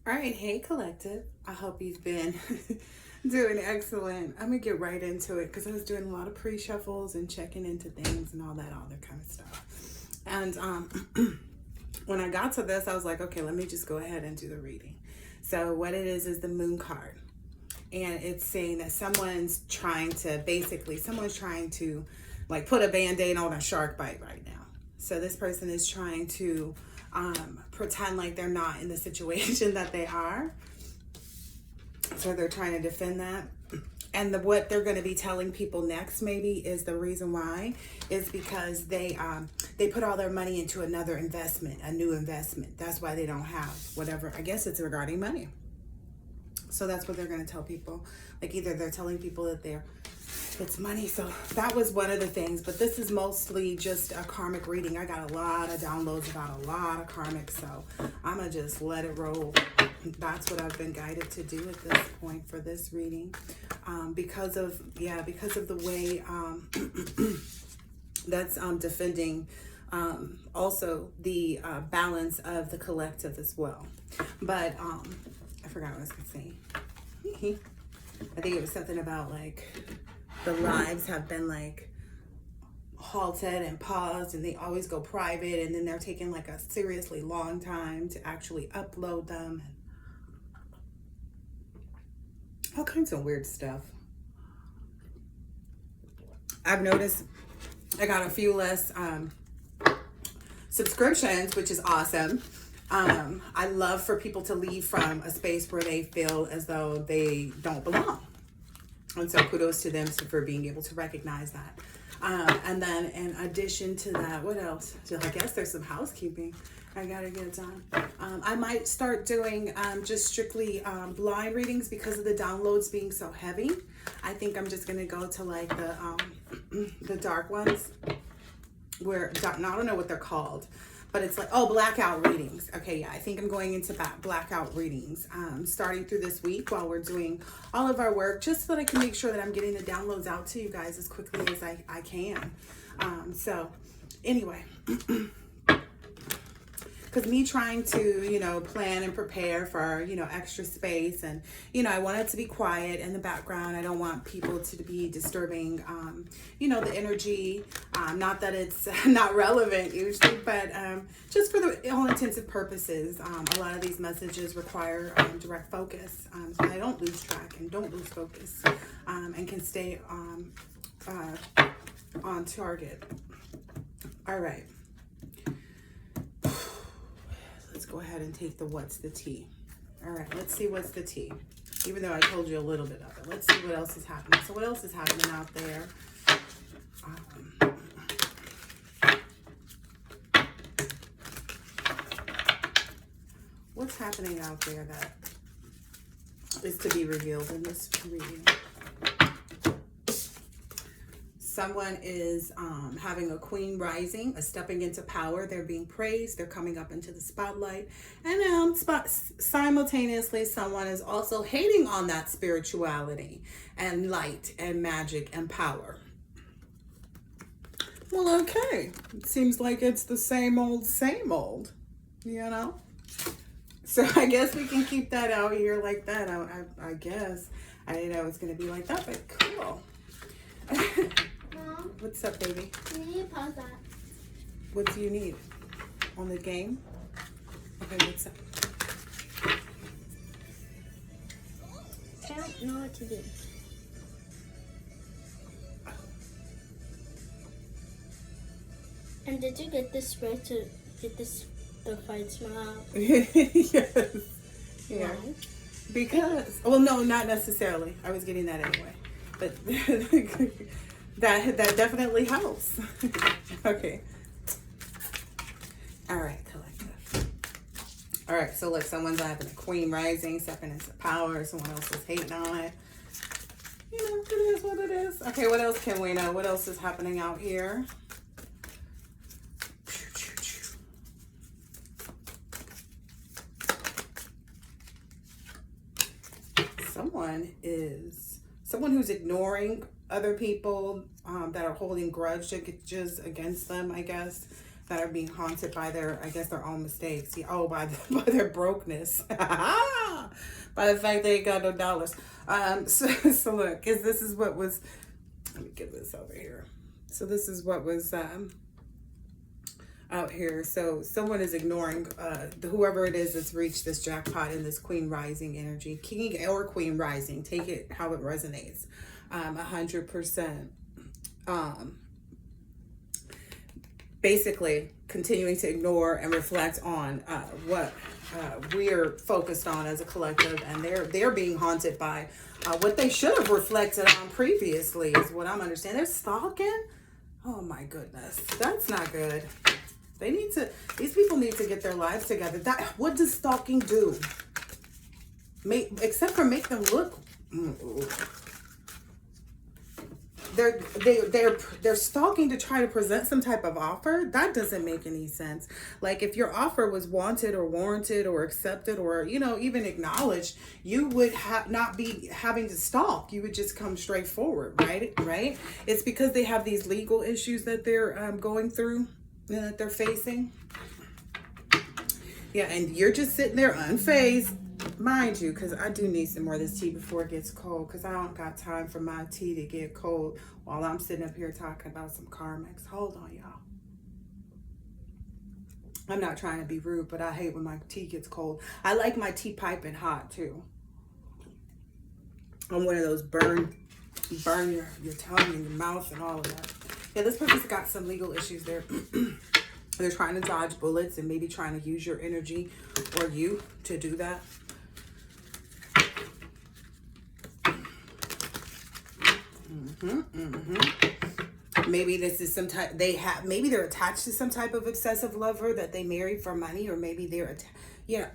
All right, hey collective. I hope you've been doing excellent. I'm gonna get right into it because I was doing a lot of pre-shuffles and checking into things and all that other kind of stuff. And when I got to this, I was like, okay, let me just go ahead and do the reading. So what it is the moon card, and it's saying that someone's trying to like put a band-aid on a shark bite right now. So this person is trying to pretend like they're not in the situation that they are. So they're trying to defend that. And what they're going to be telling people next maybe is the reason why is because they put all their money into another investment, a new investment. That's why they don't have whatever. I guess it's regarding money. So that's what they're going to tell people. Like either they're telling people that it's money. So that was one of the things, but this is mostly just a karmic reading. I got a lot of downloads about a lot of karmic, so I'm gonna just let it roll. That's what I've been guided to do at this point for this reading, because of the way that's defending also the balance of the collective as well. But I forgot what I was gonna say. I think it was something about like the lives have been like halted and paused, and they always go private, and then they're taking like a seriously long time to actually upload them, and all kinds of weird stuff. I've noticed I got a few less subscriptions, which is awesome. I love for people to leave from a space where they feel as though they don't belong. And so kudos to them for being able to recognize that. And then in addition to that, what else? So I guess there's some housekeeping I gotta get done. I might start doing just strictly blind readings because of the downloads being so heavy. I think I'm just gonna go to like the dark ones where, I don't know what they're called, but it's like, oh, blackout readings. Okay, yeah, I think I'm going into blackout readings starting through this week while we're doing all of our work, just so that I can make sure that I'm getting the downloads out to you guys as quickly as I can. So anyway, because me trying to, plan and prepare for, extra space, and, I want it to be quiet in the background. I don't want people to be disturbing, the energy. Not that it's not relevant usually, but just for the all intensive purposes, a lot of these messages require direct focus. So I don't lose track and don't lose focus, and can stay on target. All right. Let's go ahead and take the what's the tea. All right, let's see what's the tea. Even though I told you a little bit of it, let's see what else is happening. So what else is happening out there? What's happening out there that is to be revealed in this reading? Someone is having a queen rising, a stepping into power. They're being praised. They're coming up into the spotlight. And simultaneously, someone is also hating on that spirituality and light and magic and power. Well, okay. It seems like it's the same old, So I guess we can keep that out here like that. I guess. I didn't know it was going to be like that, but cool. Mom, what's up, baby? you need to pause that. What do you need? On the game? Okay, what's up? I don't know what to do. And did you get this spray to get the fight smell out? Yes. Yeah. Why? Because, well, no, not necessarily. I was getting that anyway. But that definitely helps. Okay. All right, collective. All right, so look, someone's having a queen rising, stepping into power. Someone else is hating on it. It is what it is. Okay, what else can we know? What else is happening out here? Someone who's ignoring other people that are holding grudges against them, I guess, that are being haunted by their own mistakes. By their brokenness. by the fact they ain't got no dollars. So look, because this is what was, let me get this over here. So this is what was out here. So someone is ignoring whoever it is that's reached this jackpot in this Queen Rising energy, King or Queen Rising. Take it how it resonates. 100%. Basically continuing to ignore and reflect on what we're focused on as a collective, and they're being haunted by what they should have reflected on previously, is what I'm understanding. They're stalking. Oh my goodness, that's not good. These people need to get their lives together. What does stalking do? Except for make them look. They're stalking to try to present some type of offer. That doesn't make any sense. Like, if your offer was wanted or warranted or accepted or, you know, even acknowledged, you would not be having to stalk. You would just come straight forward, right? It's because they have these legal issues that they're going through, that they're facing. Yeah, and you're just sitting there unfazed. Mind you, because I do need some more of this tea before it gets cold, because I don't got time for my tea to get cold while I'm sitting up here talking about some Carmex. Hold on, y'all. I'm not trying to be rude, but I hate when my tea gets cold. I like my tea piping hot, too. I'm one of those burn your tongue and your mouth and all of that. Yeah, this person's got some legal issues there. They're trying to dodge bullets and maybe trying to use your energy or you to do that. Maybe this is some type, maybe they're attached to some type of obsessive lover that they marry for money, or maybe they're,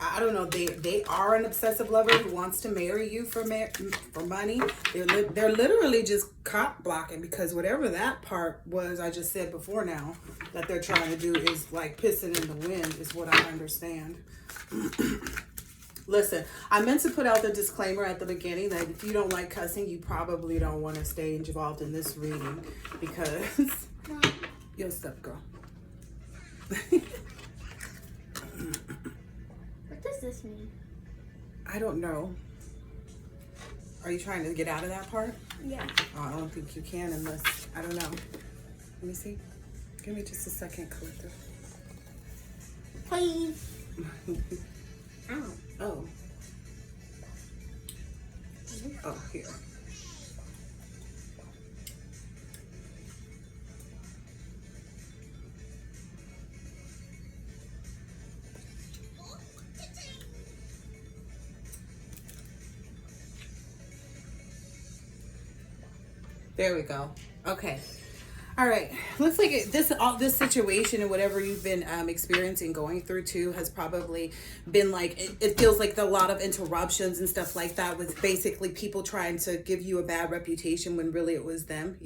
I don't know. They are an obsessive lover who wants to marry you for money. They're literally just cop blocking, because whatever that part was I just said before now that they're trying to do is like pissing in the wind, is what I understand. Listen, I meant to put out the disclaimer at the beginning that if you don't like cussing, you probably don't want to stay involved in this reading, because you'll stop, girl. What does this mean? I don't know. Are you trying to get out of that part? Yeah. Oh, I don't think you can unless, I don't know. Let me see. Give me just a second, collector. Please. Ow. Oh. Oh, here. There we go. Okay. All right. Looks like this situation and whatever you've been experiencing, going through too, has probably been like, it feels like a lot of interruptions and stuff like that, with basically people trying to give you a bad reputation when really it was them,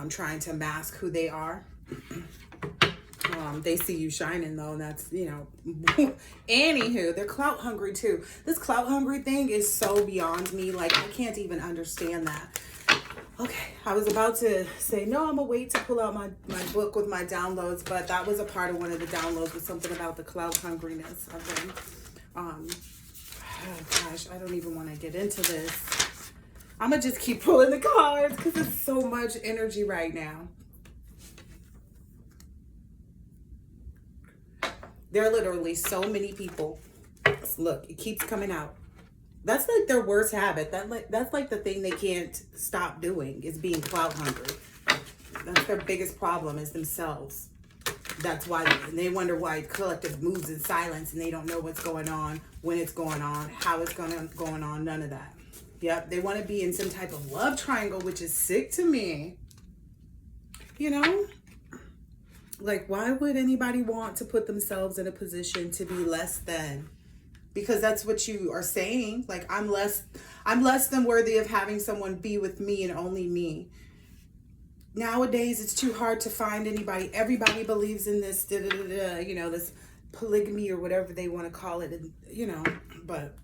trying to mask who they are. They see you shining though, and that's, anywho, they're clout hungry too. This clout hungry thing is so beyond me. Like, I can't even understand that. Okay, I was about to say, no, I'm going to wait to pull out my book with my downloads, but that was a part of one of the downloads, was something about the cloud hungriness of them. Oh gosh, I don't even want to get into this. I'm going to just keep pulling the cards because it's so much energy right now. There are literally so many people. Look, it keeps coming out. That's like their worst habit. That's like the thing they can't stop doing, is being clout hungry. That's their biggest problem, is themselves. That's why they wonder why collective moves in silence and they don't know what's going on, when it's going on, how it's going on, none of that. Yep, they want to be in some type of love triangle, which is sick to me. Like, why would anybody want to put themselves in a position to be less than? Because that's what you are saying. Like, I'm less than worthy of having someone be with me and only me. Nowadays, it's too hard to find anybody. Everybody believes in this, this polygamy or whatever they want to call it, but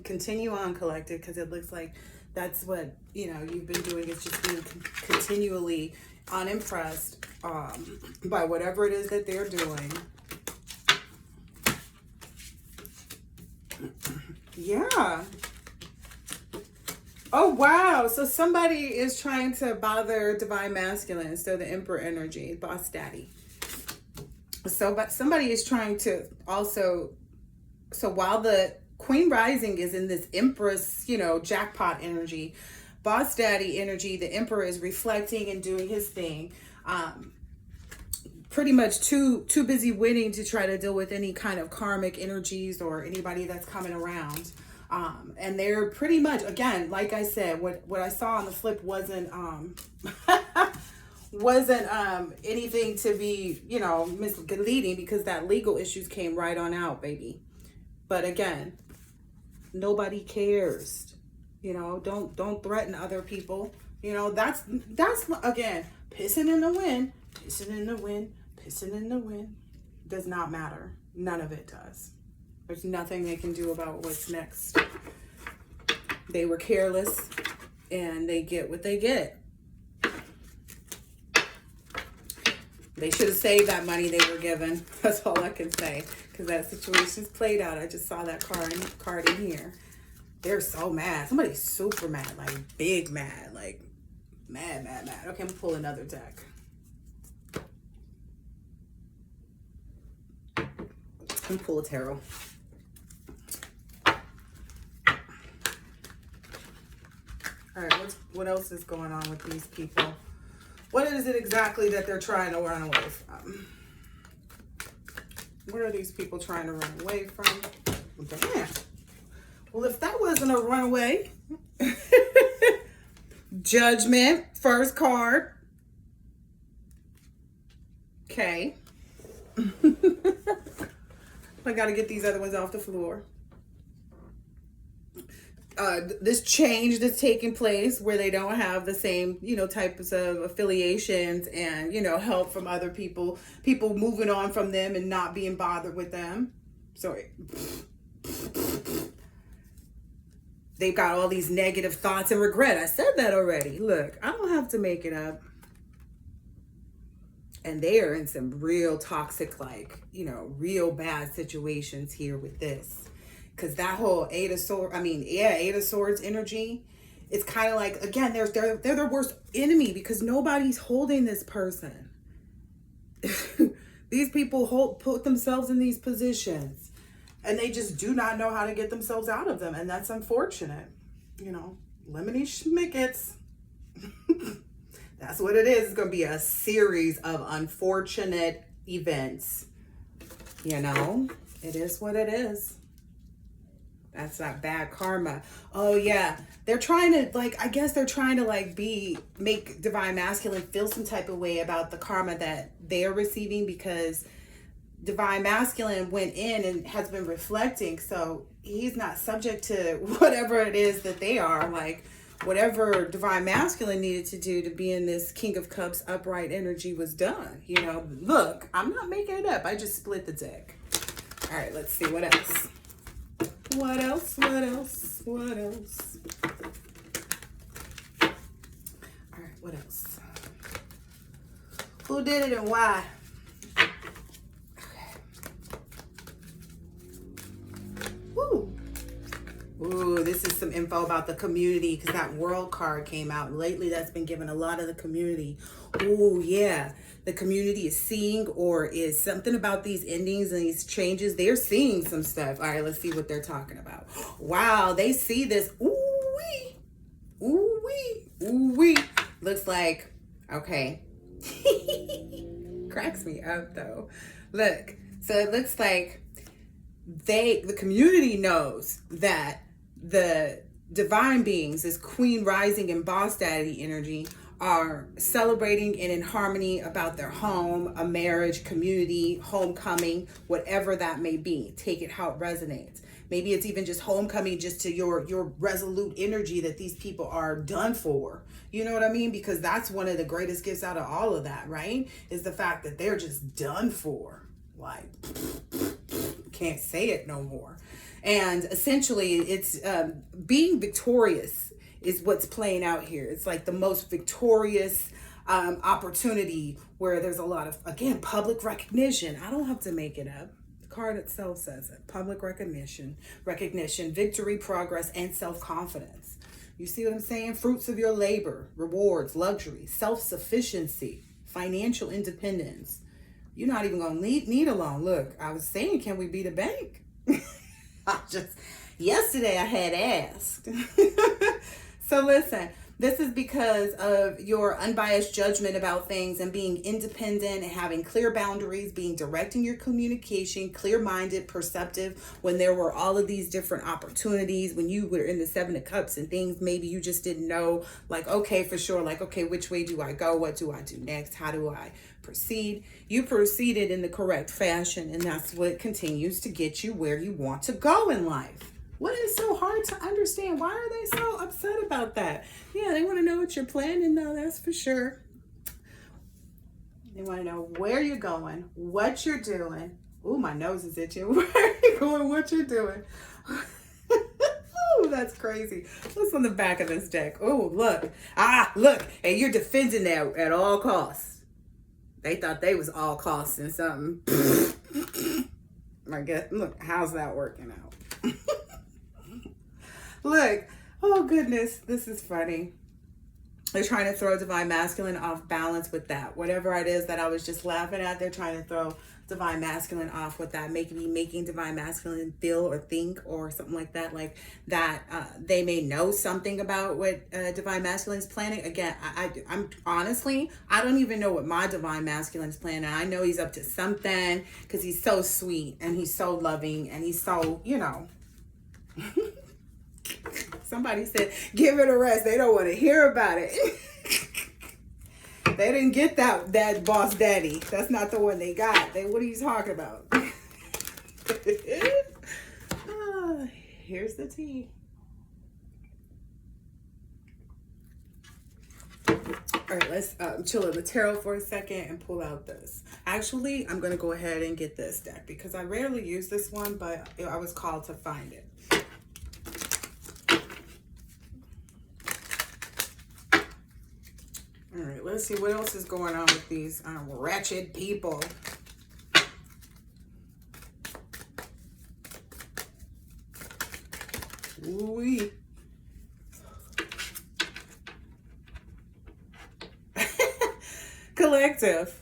continue on, collective, because it looks like that's what, you've been doing, is just being continually unimpressed by whatever it is that they're doing. Yeah. Oh, wow. So somebody is trying to bother divine masculine. So the emperor energy, boss daddy. So, but somebody is trying to also, so while the queen rising is in this empress, jackpot energy, boss daddy energy, the emperor is reflecting and doing his thing. Pretty much too busy winning to try to deal with any kind of karmic energies or anybody that's coming around. And they're pretty much, again, like I said, what I saw on the flip wasn't anything to be, misleading, because that legal issues came right on out, baby. But again, nobody cares. Don't threaten other people. That's again, pissing in the wind, pissing in the wind, pissing in the wind. Does not matter. None of it does. There's nothing they can do about what's next. They were careless, and they get what they get. They should have saved that money they were given. That's all I can say, because that situation's played out. I just saw that card in here. They're so mad. Somebody's super mad, like big mad, like mad. Okay, I'm gonna pull another deck. I'm gonna pull a tarot. All right, what else is going on with these people? What is it exactly that they're trying to run away from? What are these people trying to run away from? Damn. Well, if that wasn't a runaway, Judgment, first card. Okay. I got to get these other ones off the floor. This change that's taking place where they don't have the same, types of affiliations and, help from other people moving on from them and not being bothered with them. Sorry. They've got all these negative thoughts and regret. I said that already. Look, I don't have to make it up. And they are in some real toxic, real bad situations here with this. Because that whole Eight of Swords energy, it's kind of like, again, they're their worst enemy, because nobody's holding this person. These people put themselves in these positions, and they just do not know how to get themselves out of them. And that's unfortunate. Lemony Schmickets. That's what it is. It's going to be a series of unfortunate events. It is what it is. That's not bad karma. Oh yeah. They're trying to make divine masculine feel some type of way about the karma that they're receiving, because divine masculine went in and has been reflecting. So he's not subject to whatever it is that they are. Like whatever divine masculine needed to do to be in this King of Cups upright energy was done. Look, I'm not making it up. I just split the deck. All right, let's see what else. What else? All right, what else? Who did it and why? Okay. Ooh, this is some info about the community, because that World card came out. Lately, that's been given a lot of the community. Ooh, yeah. The community is seeing, or is something about these endings and these changes. They're seeing some stuff. All right, let's see what they're talking about. Wow, they see this. Ooh-wee. Ooh-wee. Ooh-wee. Looks like, okay. Cracks me up, though. Look, so it looks like the community knows that the divine beings, this Queen Rising and Boss Daddy energy, are celebrating and in harmony about their home, a marriage, community, homecoming, whatever that may be. Take it how it resonates. Maybe it's even just homecoming, just to your resolute energy that these people are done for. You know what I mean? Because that's one of the greatest gifts out of all of that, right? Is the fact that they're just done for. Like, can't say it no more. And essentially, it's being victorious is what's playing out here. It's like the most victorious opportunity, where there's a lot of, again, public recognition. I don't have to make it up. The card itself says it. Public recognition, victory, progress, and self-confidence. You see what I'm saying? Fruits of your labor, rewards, luxury, self-sufficiency, financial independence. You're not even going to need a loan. Look, I was saying, can we beat a bank? Yesterday I had asked. So listen, this is because of your unbiased judgment about things and being independent and having clear boundaries, being direct in your communication, clear-minded, perceptive, when there were all of these different opportunities, when you were in the Seven of Cups and things, maybe you just didn't know, like, okay, for sure, like, okay, which way do I go? What do I do next? How do I proceed? You proceeded in the correct fashion, and that's what continues to get you where you want to go in life. What is so hard to understand? Why are they so upset about that? Yeah, they want to know what you're planning, though, that's for sure. They want to know where you're going, what you're doing. Ooh, my nose is itching. Where are you going, what you're doing? Oh, that's crazy. What's on the back of this deck? Oh, look. Look. And you're defending that at all costs. They thought they was all costs and something. I guess, look, how's that working out? Look, oh goodness, this is funny. They're trying to throw Divine Masculine off balance with that. Whatever it is that I was just laughing at, they're trying to throw Divine Masculine off with that, making Divine Masculine feel or think or something like that, they may know something about what Divine Masculine is planning. Again, I'm honestly, I don't even know what my Divine Masculine is planning. I know he's up to something because he's so sweet and he's so loving and he's so, Somebody said, give it a rest. They don't want to hear about it. They didn't get that boss daddy. That's not the one they got. What are you talking about? Here's the tea. All right, let's chill in the tarot for a second and pull out this. Actually, I'm going to go ahead and get this deck because I rarely use this one, but I was called to find it. All right, let's see what else is going on with these wretched people. Ooh-wee. Collective.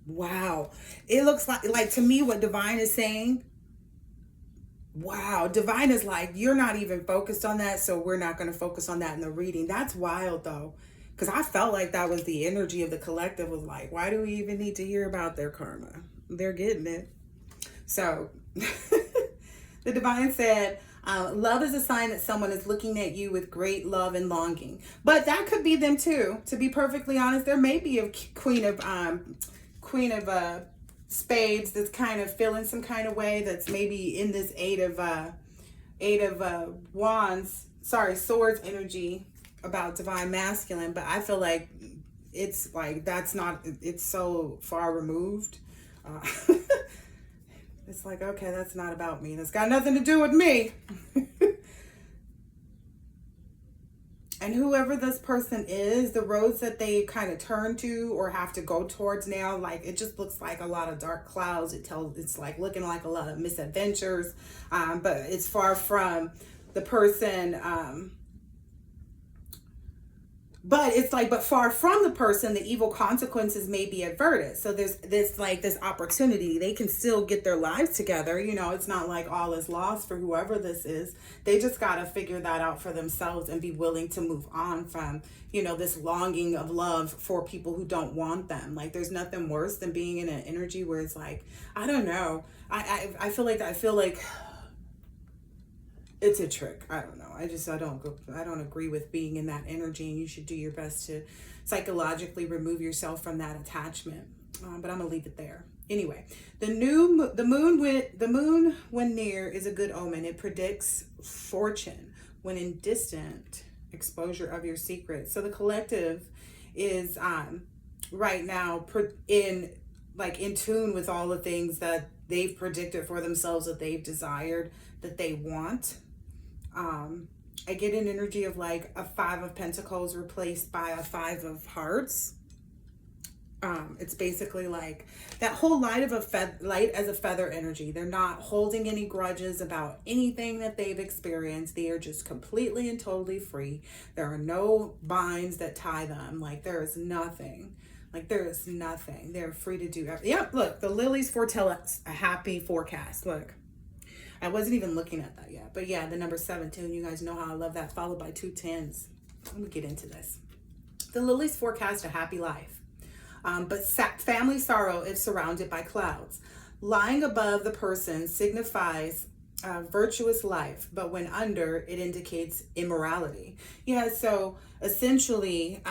Wow. It looks like to me what Divine is saying. Wow, Divine is like, you're not even focused on that, so we're not going to focus on that in the reading. That's wild, though, because I felt like that was the energy of the collective was like, why do we even need to hear about their karma? They're getting it. So the Divine said, love is a sign that someone is looking at you with great love and longing. But that could be them, too. To be perfectly honest, there may be a queen of spades that's kind of feeling some kind of way, that's maybe in this swords energy about Divine Masculine, but I feel like it's like it's so far removed. It's like, okay, that's not about me. That's got nothing to do with me. And whoever this person is, the roads that they kind of turn to or have to go towards now, like it just looks like a lot of dark clouds. It's like looking like a lot of misadventures, but it's far from the person. But far from the person, the evil consequences may be averted. So there's this opportunity. They can still get their lives together. It's not like all is lost for whoever this is. They just got to figure that out for themselves and be willing to move on from, this longing of love for people who don't want them. Like, there's nothing worse than being in an energy where it's like, I don't know. I feel like it's a trick. I don't know. I don't agree with being in that energy, and you should do your best to psychologically remove yourself from that attachment. But I'm gonna leave it there. Anyway, the moon when near is a good omen. It predicts fortune when in distant exposure of your secrets. So the collective is right now in tune with all the things that they've predicted for themselves, that they've desired, that they want. I get an energy of like a 5 of Pentacles replaced by a 5 of Hearts. It's basically like that whole light as a feather energy. They're not holding any grudges about anything that they've experienced. They are just completely and totally free. There are no binds that tie them. Like there is nothing. Like there is nothing. They're free to do everything. Yep, look, the lilies foretell us a happy forecast. Look, I wasn't even looking at that yet. But yeah, the number 17, you guys know how I love that, followed by 2 10s. Let me get into this. The lilies forecast a happy life. But family sorrow is surrounded by clouds. Lying above the person signifies virtuous life, but when under, it indicates immorality. Yeah, so essentially,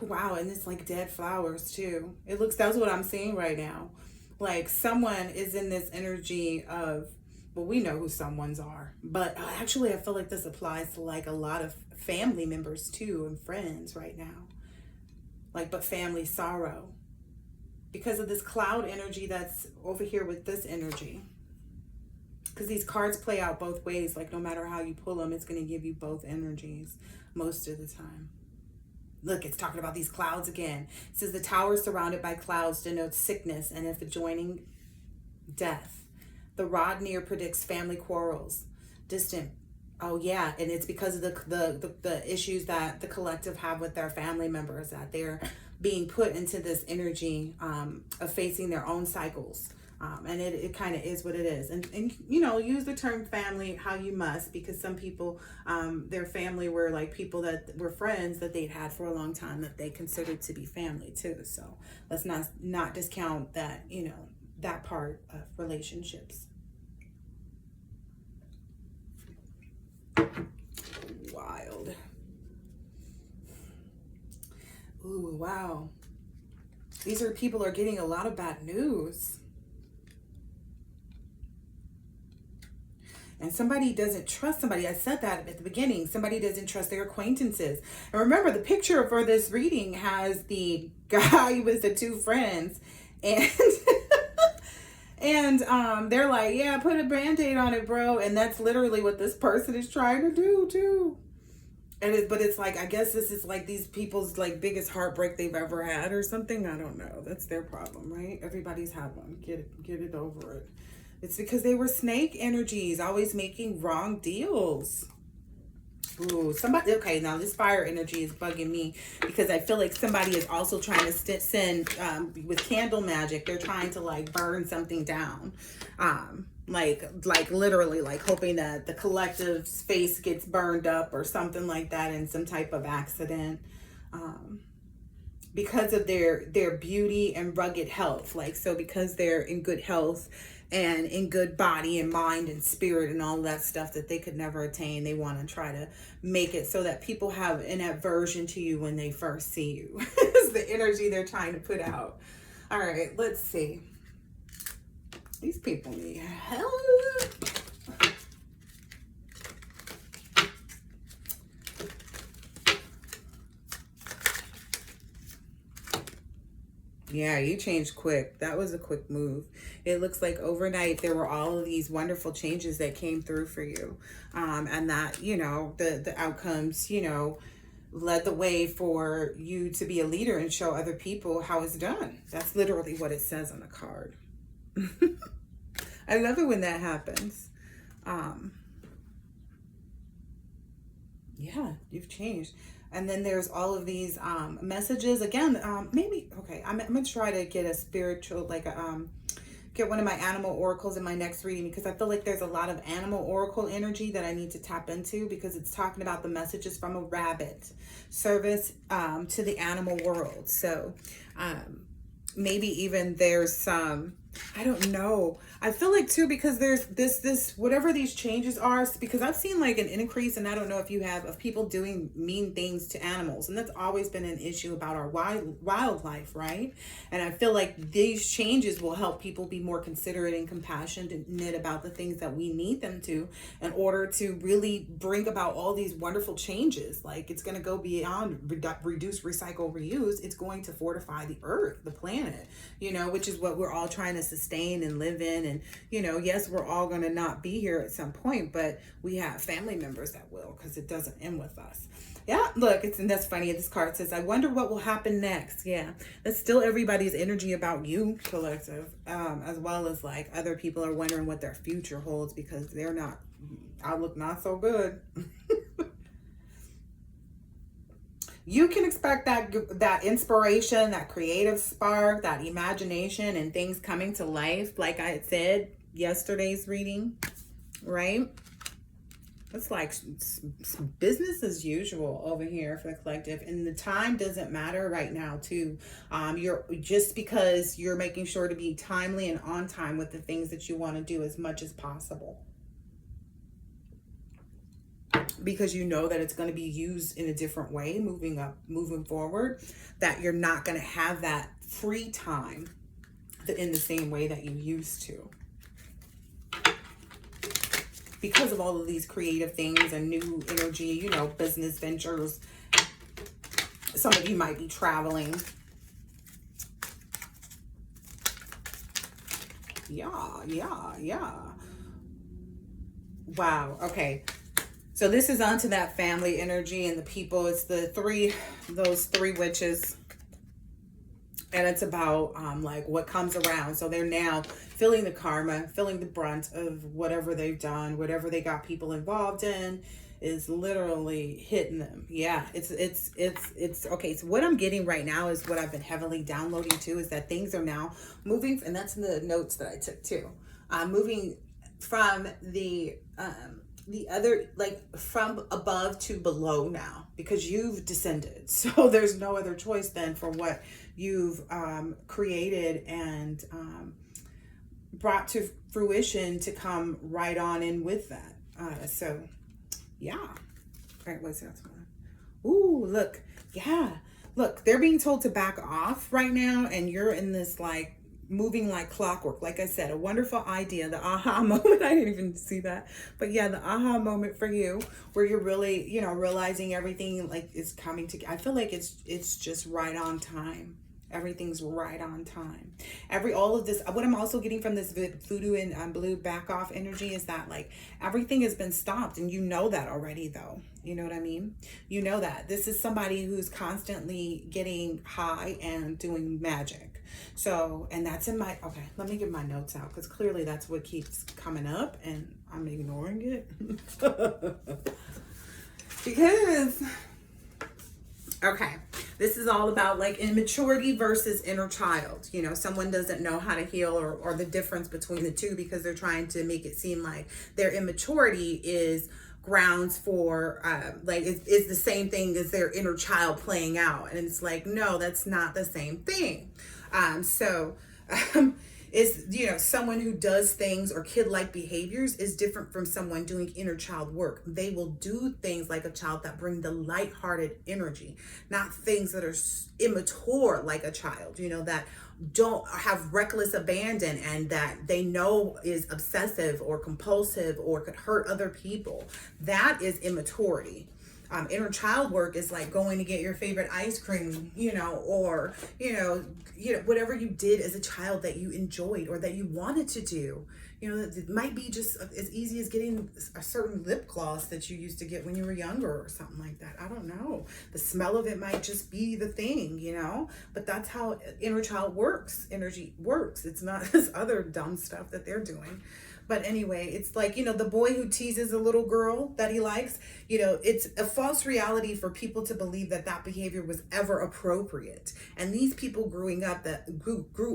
wow, and it's like dead flowers too. That's what I'm seeing right now. Like someone is in this energy of, well, we know who someone's are, but actually I feel like this applies to like a lot of family members too and friends right now. Like, but family sorrow because of this cloud energy that's over here with this energy. Because these cards play out both ways. Like no matter how you pull them, it's going to give you both energies most of the time. Look, it's talking about these clouds again. It says the tower surrounded by clouds denotes sickness and if adjoining death. The rod near predicts family quarrels, distant. Oh yeah, and it's because of the issues that the collective have with their family members, that they're being put into this energy of facing their own cycles. And it kind of is what it is. And you know, use the term family how you must, because some people, their family were like people that were friends that they'd had for a long time that they considered to be family too. So let's not discount that, you know, that part of relationships. Wild. Ooh, wow. These are people are getting a lot of bad news. And somebody doesn't trust somebody. I said that at the beginning. Somebody doesn't trust their acquaintances. And remember, the picture for this reading has the guy with the 2 friends. And and they're like, yeah, put a Band-Aid on it, bro. And that's literally what this person is trying to do too. But it's like, I guess this is like these people's like biggest heartbreak they've ever had or something. I don't know. That's their problem, right? Everybody's had one. Get it over it. It's because they were snake energies, always making wrong deals. Ooh, somebody, okay, now this fire energy is bugging me because I feel like somebody is also trying to send, with candle magic, they're trying to like burn something down. Like literally like hoping that the collective space gets burned up or something like that in some type of accident. Because of their beauty and rugged health. Like, so because they're in good health and in good body and mind and spirit and all that stuff that they could never attain, they want to try to make it so that people have an aversion to you when they first see you. It's the energy they're trying to put out. All right, let's see. These people need help. Yeah, you changed quick. That was a quick move. It looks like overnight there were all of these wonderful changes that came through for you. And that, you know, the outcomes, you know, led the way for you to be a leader and show other people how it's done. That's literally what it says on the card. I love it when that happens. Yeah, you've changed. And then there's all of these messages again. Maybe, okay, I'm gonna try to get a spiritual, like get one of my animal oracles in my next reading, because I feel like there's a lot of animal oracle energy that I need to tap into, because it's talking about the messages from a rabbit, service to the animal world. So maybe even there's some, I don't know. I feel like too, because there's this whatever these changes are, because I've seen like an increase, and I don't know if you have, of people doing mean things to animals, and that's always been an issue about our wildlife, right? And I feel like these changes will help people be more considerate and compassionate about the things that we need them to, in order to really bring about all these wonderful changes. Like, it's going to go beyond reduce, recycle, reuse. It's going to fortify the earth, the planet, you know, which is what we're all trying to sustain and live in. And, you know, yes, we're all going to not be here at some point, but we have family members that will, because it doesn't end with us. Yeah, look, and that's funny. This card says, I wonder what will happen next. Yeah, that's still everybody's energy about you, collective, as well as like other people are wondering what their future holds, because they're not, outlook not so good. You can expect that inspiration, that creative spark, that imagination, and things coming to life. Like I said, yesterday's reading, right? It's like business as usual over here for the collective, and the time doesn't matter right now too. You're just because you're making sure to be timely and on time with the things that you want to do as much as possible, because you know that it's going to be used in a different way moving forward, that you're not going to have that free time in the same way that you used to, because of all of these creative things and new energy, you know, business ventures. Some of you might be traveling. Yeah. Wow. Okay. So this is onto that family energy and the people. It's those three witches. And it's about like what comes around. So they're now feeling the karma, feeling the brunt of whatever they've done, whatever they got people involved in is literally hitting them. Yeah, it's okay. So what I'm getting right now is what I've been heavily downloading too, is that things are now moving, and that's in the notes that I took too. Moving from the other, like from above to below now, because you've descended. So there's no other choice then for what you've created and brought to fruition to come right on in with that. So yeah. All right, what's that one? Ooh, look. Yeah. Look, they're being told to back off right now, and you're in this like moving like clockwork. Like I said, a wonderful idea, the aha moment. I didn't even see that, but yeah, the aha moment for you, where you're really, you know, realizing everything like is coming together. I feel like it's just right on time. Everything's right on time. All of this, what I'm also getting from this voodoo and blue back off energy is that like everything has been stopped, and you know that already though. You know what I mean? You know that this is somebody who's constantly getting high and doing magic. So, and that's in my, okay, let me get my notes out, because clearly that's what keeps coming up and I'm ignoring it. Because, okay, this is all about like immaturity versus inner child. You know, someone doesn't know how to heal, or the difference between the two, because they're trying to make it seem like their immaturity is grounds for like is the same thing as their inner child playing out. And it's like, no, that's not the same thing. Is, you know, someone who does things or kid-like behaviors is different from someone doing inner child work. They will do things like a child that bring the lighthearted energy, not things that are immature like a child, you know, that don't have reckless abandon and that they know is obsessive or compulsive or could hurt other people. That is immaturity. Inner child work is like going to get your favorite ice cream, you know, or, you know, whatever you did as a child that you enjoyed or that you wanted to do. You know, it might be just as easy as getting a certain lip gloss that you used to get when you were younger or something like that. I don't know. The smell of it might just be the thing, you know, but that's how inner child works. Energy works. It's not this other dumb stuff that they're doing. But anyway, it's like, you know, the boy who teases a little girl that he likes, you know, it's a false reality for people to believe that that behavior was ever appropriate. And these people grew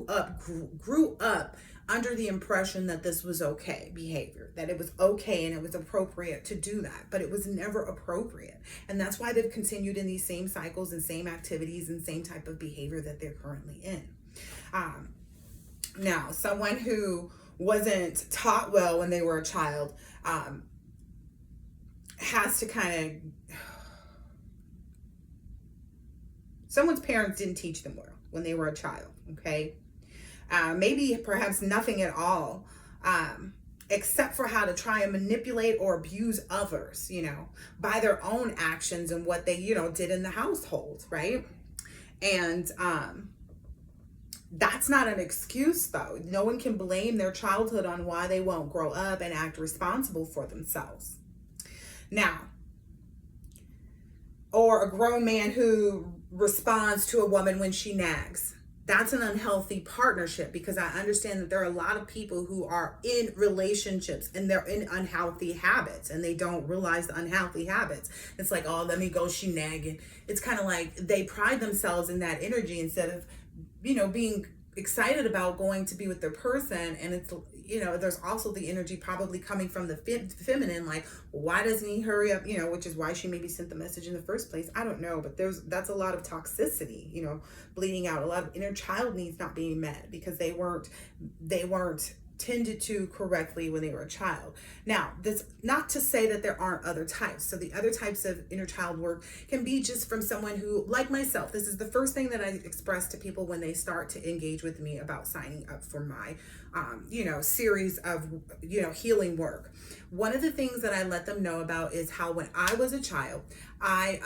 up under the impression that this was okay behavior, that it was okay and it was appropriate to do that, but it was never appropriate. And that's why they've continued in these same cycles and same activities and same type of behavior that they're currently in. Now, someone who wasn't taught well when they were a child has to kind of, someone's parents didn't teach them well when they were a child, okay? Maybe perhaps nothing at all, except for how to try and manipulate or abuse others, you know, by their own actions and what they, you know, did in the household, right? And That's not an excuse, though. No one can blame their childhood on why they won't grow up and act responsible for themselves. Now, or a grown man who responds to a woman when she nags. That's an unhealthy partnership, because I understand that there are a lot of people who are in relationships and they're in unhealthy habits and they don't realize the unhealthy habits. It's like, oh, let me go, she nagging. It's kind of like they pride themselves in that energy instead of, being excited about going to be with their person. And it's, there's also the energy probably coming from the feminine, like, why doesn't he hurry up, which is why she maybe sent the message in the first place. I don't know, but that's a lot of toxicity, bleeding out, a lot of inner child needs not being met because they weren't tended to correctly when they were a child. Now, that's not to say that there aren't other types. So the other types of inner child work can be just from someone who, like myself, this is the first thing that I express to people when they start to engage with me about signing up for my, series of, healing work. One of the things that I let them know about is how when I was a child, I,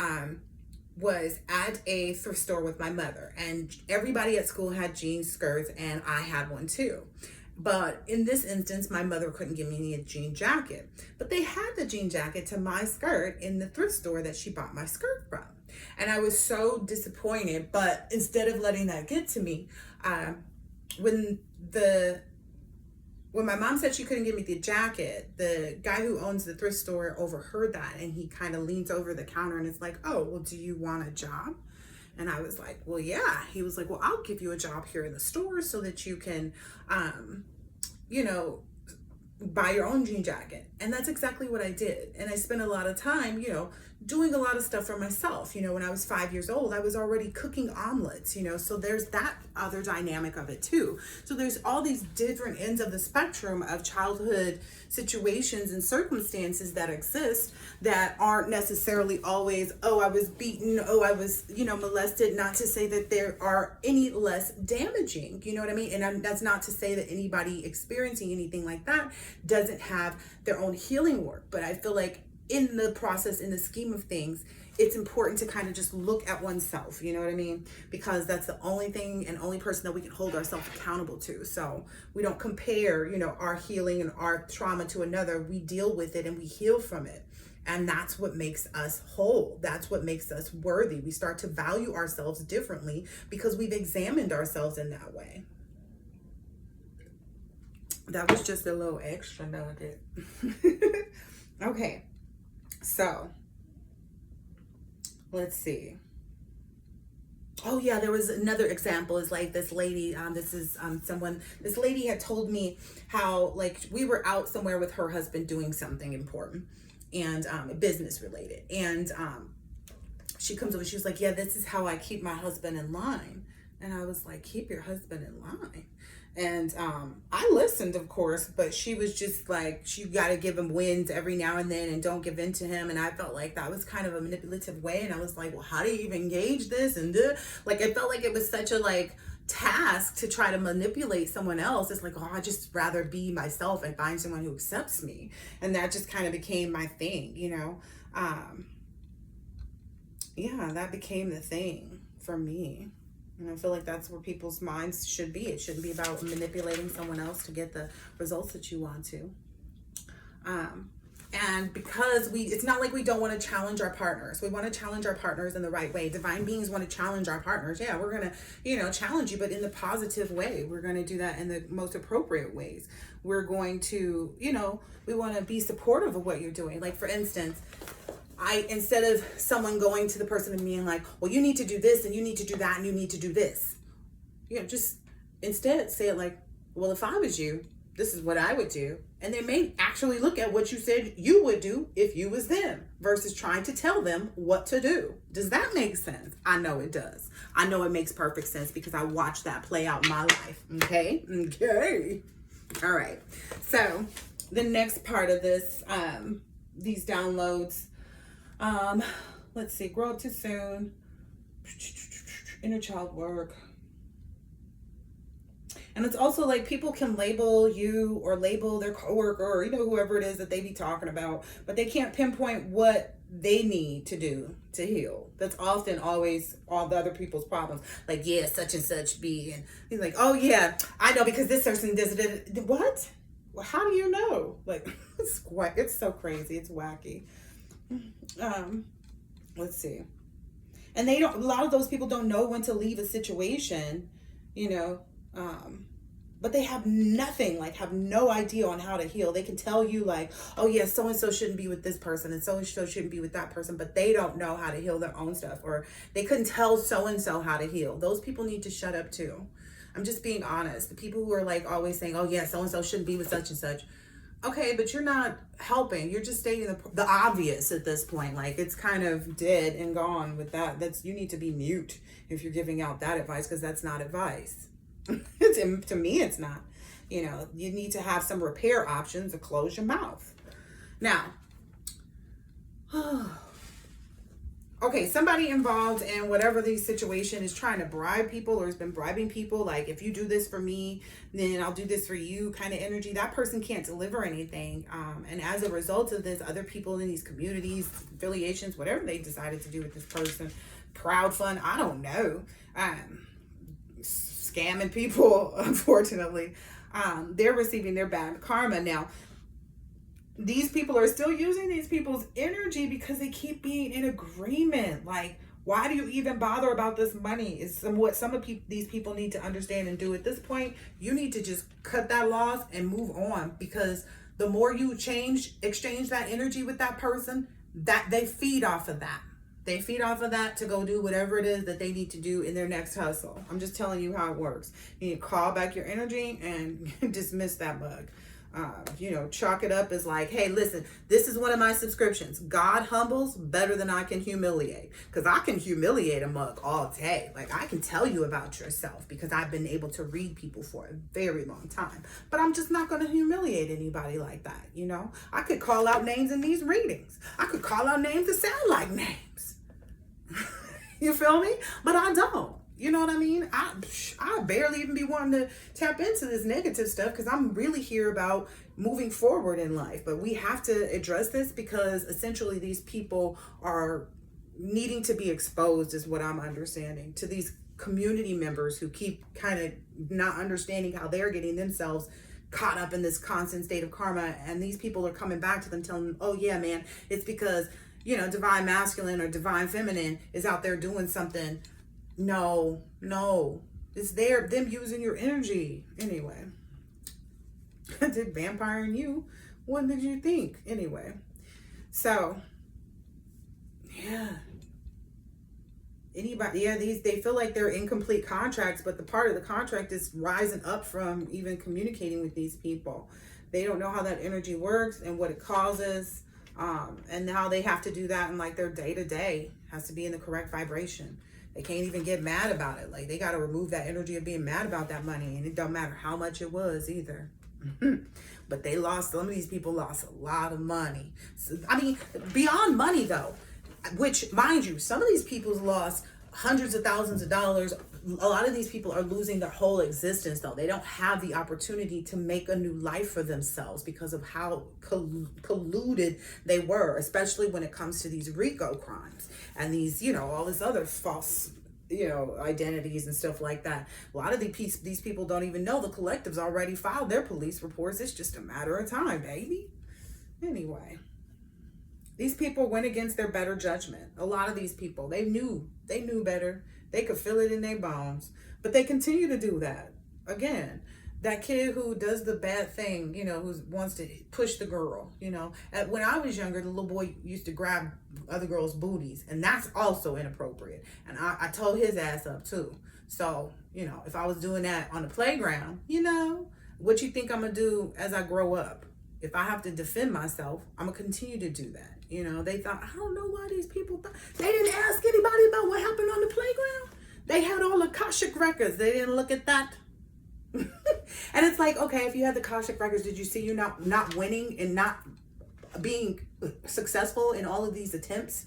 was at a thrift store with my mother, and everybody at school had jean skirts and I had one too. But in this instance, my mother couldn't give me a jean jacket, but they had the jean jacket to my skirt in the thrift store that she bought my skirt from. And I was so disappointed, but instead of letting that get to me, when my mom said she couldn't give me the jacket, the guy who owns the thrift store overheard that, and he kind of leans over the counter and is like, oh, well, do you want a job? And I was like, well, yeah. He was like, well, I'll give you a job here in the store so that you can, buy your own jean jacket. And that's exactly what I did. And I spent a lot of time, doing a lot of stuff for myself. When I was 5 years old, I was already cooking omelets, so there's that other dynamic of it too. So there's all these different ends of the spectrum of childhood situations and circumstances that exist that aren't necessarily always, oh, I was beaten, oh, I was, molested, not to say that there are any less damaging, you know what I mean? And that's not to say that anybody experiencing anything like that doesn't have their own healing work. But I feel like in the process, in the scheme of things, it's important to kind of just look at oneself, you know what I mean? Because that's the only thing and only person that we can hold ourselves accountable to. So we don't compare, our healing and our trauma to another. We deal with it and we heal from it. And that's what makes us whole. That's what makes us worthy. We start to value ourselves differently because we've examined ourselves in that way. That was just a little extra nugget. Okay. So, let's see. Oh yeah, there was another example. Is like this lady, this lady had told me how, like, we were out somewhere with her husband doing something important and business related. And she comes over, she was like, yeah, this is how I keep my husband in line. And I was like, keep your husband in line? And I listened, of course, but she was just like, you got to give him wins every now and then and don't give in to him. And I felt like that was kind of a manipulative way. And I was like, well, how do you even engage this? And like, it felt like it was such a task to try to manipulate someone else. It's like, oh, I just rather be myself and find someone who accepts me. And that just kind of became my thing, yeah, that became the thing for me. And I feel like that's where people's minds should be. It shouldn't be about manipulating someone else to get the results that you want to. And because it's not like we don't want to challenge our partners. We want to challenge our partners in the right way. Divine beings want to challenge our partners. Yeah, we're going to, challenge you, but in the positive way. We're going to do that in the most appropriate ways. We're going to, we want to be supportive of what you're doing. Like, for instance, instead of someone going to the person and being like, well, you need to do this and you need to do that and you need to do this. Just instead say it like, well, if I was you, this is what I would do. And they may actually look at what you said you would do if you was them versus trying to tell them what to do. Does that make sense? I know it does. I know it makes perfect sense because I watched that play out in my life. Okay. All right. So the next part of this, these downloads, let's see, grow up too soon, inner child work. And it's also like people can label you or label their coworker or whoever it is that they be talking about, but they can't pinpoint what they need to do to heal. That's often always all the other people's problems. Like, yeah, such and such be. And he's like, oh, yeah, I know because this person does it. What? Well, how do you know? Like, it's so crazy. It's wacky. Let's see. And a lot of those people don't know when to leave a situation, you know, but they have nothing, like have no idea on how to heal. They can tell you like, oh yeah, so-and-so shouldn't be with this person and so-and-so shouldn't be with that person, but they don't know how to heal their own stuff, or they couldn't tell so-and-so how to heal. Those people need to shut up too. I'm just being honest. The people who are like always saying, oh yeah, so-and-so shouldn't be with such and such. Okay, but you're not helping. You're just stating the obvious at this point. Like, it's kind of dead and gone with that. You need to be mute if you're giving out that advice, because that's not advice. To me, it's not. You know, you need to have some repair options to close your mouth. Now, okay, somebody involved in whatever the situation is trying to bribe people or has been bribing people, like, if you do this for me, then I'll do this for you kind of energy. That person can't deliver anything. And as a result of this, other people in these communities, affiliations, whatever they decided to do with this person, crowdfund, I don't know, scamming people, unfortunately, they're receiving their bad karma. Now, these people are still using these people's energy because they keep being in agreement. Like, why do you even bother about this money? Is what some of these people need to understand and do at this point. You need to just cut that loss and move on, because the more you exchange that energy with that person, that they feed off of that. They feed off of that to go do whatever it is that they need to do in their next hustle. I'm just telling you how it works. You need to call back your energy and dismiss that bug. You know, chalk it up as like, hey, listen, this is one of my subscriptions. God humbles better than I can humiliate. Because I can humiliate a mug all day. Like, I can tell you about yourself because I've been able to read people for a very long time. But I'm just not going to humiliate anybody like that, you know? I could call out names in these readings. I could call out names that sound like names. You feel me? But I don't. You know what I mean? I barely even be wanting to tap into this negative stuff, because I'm really here about moving forward in life. But we have to address this, because essentially these people are needing to be exposed, is what I'm understanding, to these community members who keep kind of not understanding how they're getting themselves caught up in this constant state of karma. And these people are coming back to them telling them, oh yeah, man, it's because, you know, divine masculine or divine feminine is out there doing something. No, it's them using your energy. Anyway, did vampire in you? What did you think? Anyway, so yeah, they feel like they're incomplete contracts, but the part of the contract is rising up from even communicating with these people. They don't know how that energy works and what it causes, and how they have to do that in like their day-to-day has to be in the correct vibration. They can't even get mad about it. Like, they got to remove that energy of being mad about that money. And it don't matter how much it was either. But some of these people lost a lot of money. So, I mean, beyond money though, which, mind you, some of these people lost hundreds of thousands of dollars. A lot of these people are losing their whole existence though. They don't have the opportunity to make a new life for themselves because of how polluted they were, especially when it comes to these RICO crimes and these, you know, all this other false, you know, identities and stuff like that. A lot of these people don't even know the collectives already filed their police reports. It's just a matter of time, baby. Anyway, these people went against their better judgment. A lot of these people, they knew better. They could feel it in their bones, but they continue to do that. Again, that kid who does the bad thing, you know, who wants to push the girl, you know. When I was younger, the little boy used to grab other girls' booties, and that's also inappropriate. And I told his ass up too. So, you know, if I was doing that on the playground, you know, what you think I'm gonna do as I grow up? If I have to defend myself, I'm gonna continue to do that. You know, they thought, I don't know why these people thought. They didn't ask anybody about what happened on the playground. They had all the Akashic records. They didn't look at that. And it's like, okay, if you had the Akashic records, did you see you not winning and not being successful in all of these attempts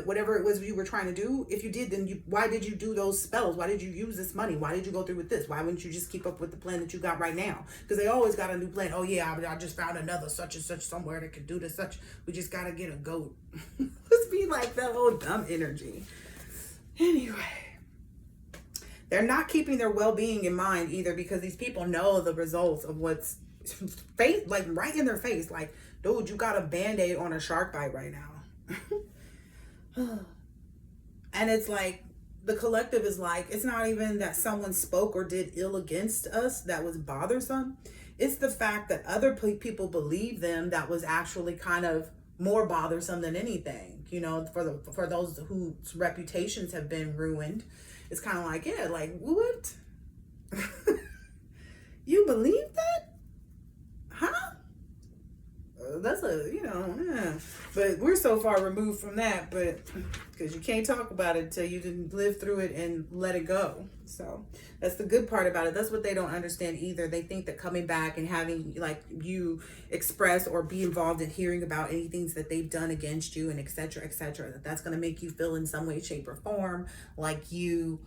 whatever it was you were trying to do. If you did, then why did you do those spells? Why did you use this money? Why did you go through with this? Why wouldn't you just keep up with the plan that you got right now? Because they always got a new plan. Oh yeah, I just found another such and such somewhere that could do this such. We just got to get a goat. Let's be like that whole dumb energy. Anyway, they're not keeping their well-being in mind either, because these people know the results of what's face, like right in their face. Like, dude, you got a band-aid on a shark bite right now. And it's like the collective is like, it's not even that someone spoke or did ill against us that was bothersome. It's the fact that other people believe them that was actually kind of more bothersome than anything. You know, for those whose reputations have been ruined, it's kind of like, yeah, like, what? You believe that? Huh? That's a, you know, yeah. But we're so far removed from that, but because you can't talk about it until you didn't live through it and let it go. So that's the good part about it. That's what they don't understand either. They think that coming back and having like you express or be involved in hearing about any things that they've done against you and et cetera, that's going to make you feel in some way, shape or form like you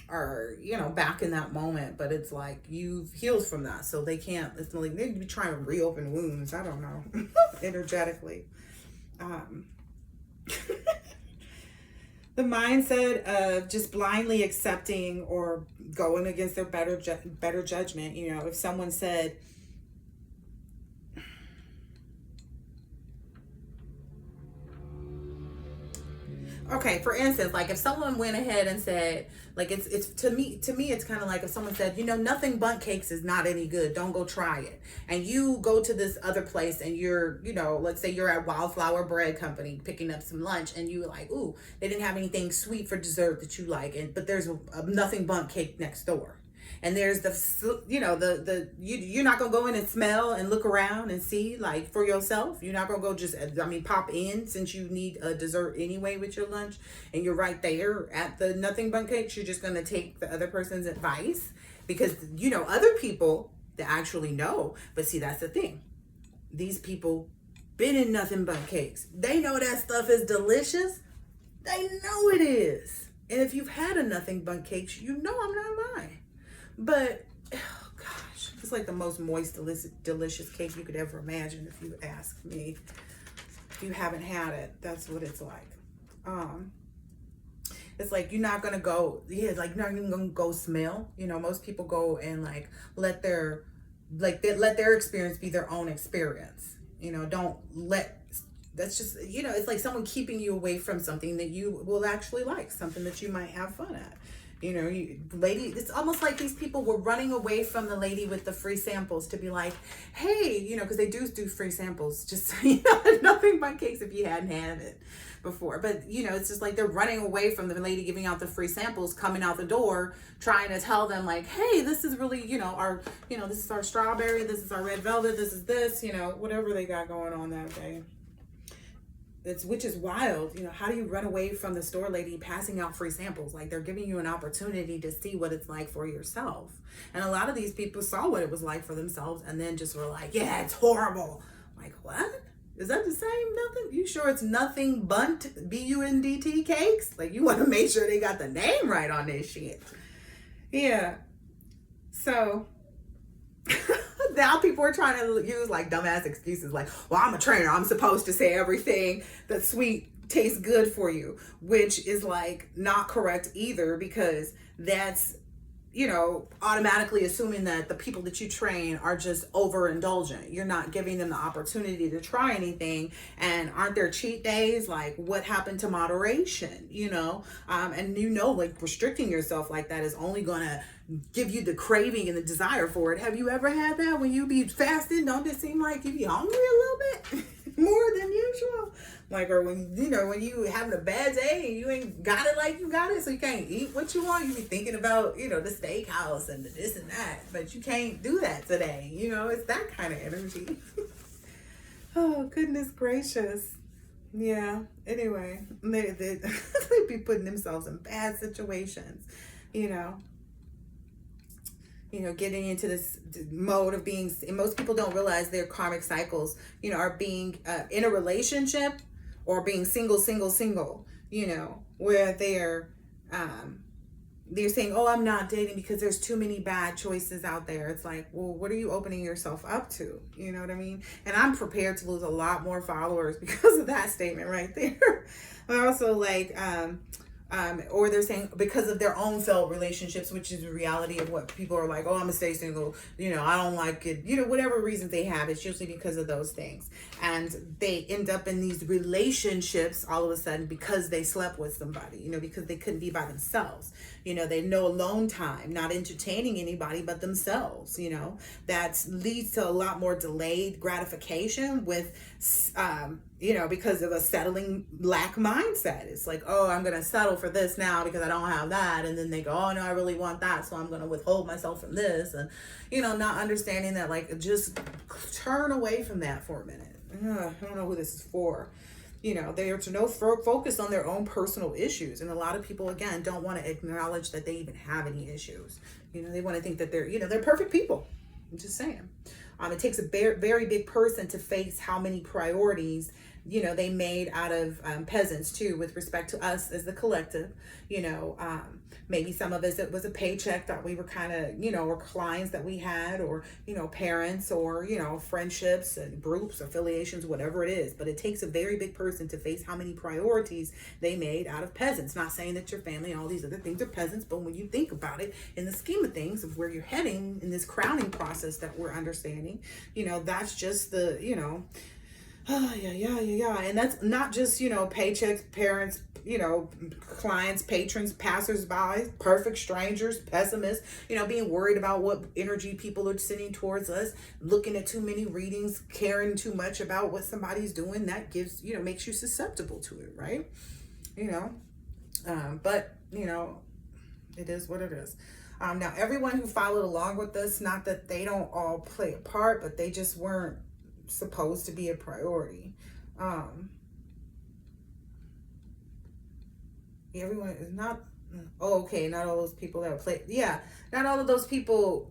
are, you know, back in that moment. But it's like you've healed from that, so they can't, it's like they'd be trying to reopen wounds, I don't know. Energetically. The mindset of just blindly accepting or going against their better judgment. You know, if someone said, okay, for instance, like if someone went ahead and said, like it's to me it's kind of like if someone said, you know, nothing but cakes is not any good, don't go try it. And you go to this other place and you're, you know, let's say you're at Wildflower Bread Company picking up some lunch and you were like, ooh, they didn't have anything sweet for dessert that you like, and but there's a nothing but cake next door. And there's the, you know, you're not gonna go in and smell and look around and see like for yourself. You're not gonna go just, I mean, pop in since you need a dessert anyway with your lunch and you're right there at the nothing but cakes. You're just gonna take the other person's advice because, you know, other people that actually know. But see, that's the thing. These people been in nothing but cakes. They know that stuff is delicious. They know it is. And if you've had a nothing but cakes, you know I'm not lying. But, oh gosh, it's like the most moist, delicious cake you could ever imagine if you ask me. If you haven't had it, that's what it's like. It's like you're not going to go, yeah, like you're not even going to go smell. You know, most people go and like let their experience be their own experience. You know, don't let, that's just, you know, it's like someone keeping you away from something that you will actually like, something that you might have fun at. You know, lady, it's almost like these people were running away from the lady with the free samples to be like, hey, you know, because they do free samples, just so you know, nothing but cakes if you hadn't had it before. But, you know, it's just like they're running away from the lady giving out the free samples, coming out the door, trying to tell them like, hey, this is really, you know, our, you know, this is our strawberry, this is our red velvet, this is this, you know, whatever they got going on that day. Which is wild. You know, how do you run away from the store lady passing out free samples? Like, they're giving you an opportunity to see what it's like for yourself. And a lot of these people saw what it was like for themselves and then just were like, yeah, it's horrible. Like, what? Is that the same nothing? You sure it's nothing but BUNDT cakes? Like, you want to make sure they got the name right on this shit. Yeah. So now people are trying to use like dumbass excuses like, well, I'm a trainer, I'm supposed to say everything that's sweet tastes good for you, which is like not correct either, because that's, you know, automatically assuming that the people that you train are just overindulgent. You're not giving them the opportunity to try anything. And aren't there cheat days? Like, what happened to moderation, you know? And you know, like restricting yourself like that is only gonna give you the craving and the desire for it. Have you ever had that when you be fasting? Don't it seem like you be hungry a little bit more than usual? Like, or when, you know, when you having a bad day and you ain't got it like you got it, so you can't eat what you want. You be thinking about, you know, the steakhouse and the this and that, but you can't do that today. You know, it's that kind of energy. Oh, goodness gracious. Yeah. Anyway, they be putting themselves in bad situations, you know. You know, getting into this mode of being, and most people don't realize their karmic cycles, you know, are being in a relationship or being single, you know, where they're saying, oh, I'm not dating because there's too many bad choices out there. It's like, well, what are you opening yourself up to? You know what I mean? And I'm prepared to lose a lot more followers because of that statement right there. But also like, or they're saying because of their own failed relationships, which is the reality of what people are like, oh, I'm gonna stay single, you know, I don't like it, you know, whatever reasons they have, it's usually because of those things. And they end up in these relationships all of a sudden because they slept with somebody, you know, because they couldn't be by themselves. You know, they know alone time, not entertaining anybody but themselves, you know, that leads to a lot more delayed gratification with, you know, because of a settling lack mindset. It's like, oh, I'm going to settle for this now because I don't have that. And then they go, oh, no, I really want that. So I'm going to withhold myself from this. And, you know, not understanding that, like, just turn away from that for a minute. I don't know who this is for. You know, they are to know focus on their own personal issues. And a lot of people, again, don't want to acknowledge that they even have any issues. You know, they want to think that they're, you know, they're perfect people. I'm just saying. It takes a very big person to face how many priorities, you know, they made out of peasants too, with respect to us as the collective. You know, maybe some of us, it was a paycheck that we were kind of, you know, or clients that we had, or, you know, parents, or, you know, friendships and groups, affiliations, whatever it is. But it takes a very big person to face how many priorities they made out of peasants. Not saying that your family and all these other things are peasants, but when you think about it in the scheme of things of where you're heading in this crowning process that we're understanding, you know, that's just the, you know, yeah. And that's not just, you know, paychecks, parents, you know, clients, patrons, passersby, perfect strangers, pessimists, you know, being worried about what energy people are sending towards us, looking at too many readings, caring too much about what somebody's doing. That gives, you know, makes you susceptible to it, right? You know, but, you know, it is what it is. Now, everyone who followed along with this, not that they don't all play a part, but they just weren't supposed to be a priority. Everyone is not, okay, not all those people that play, not all of those people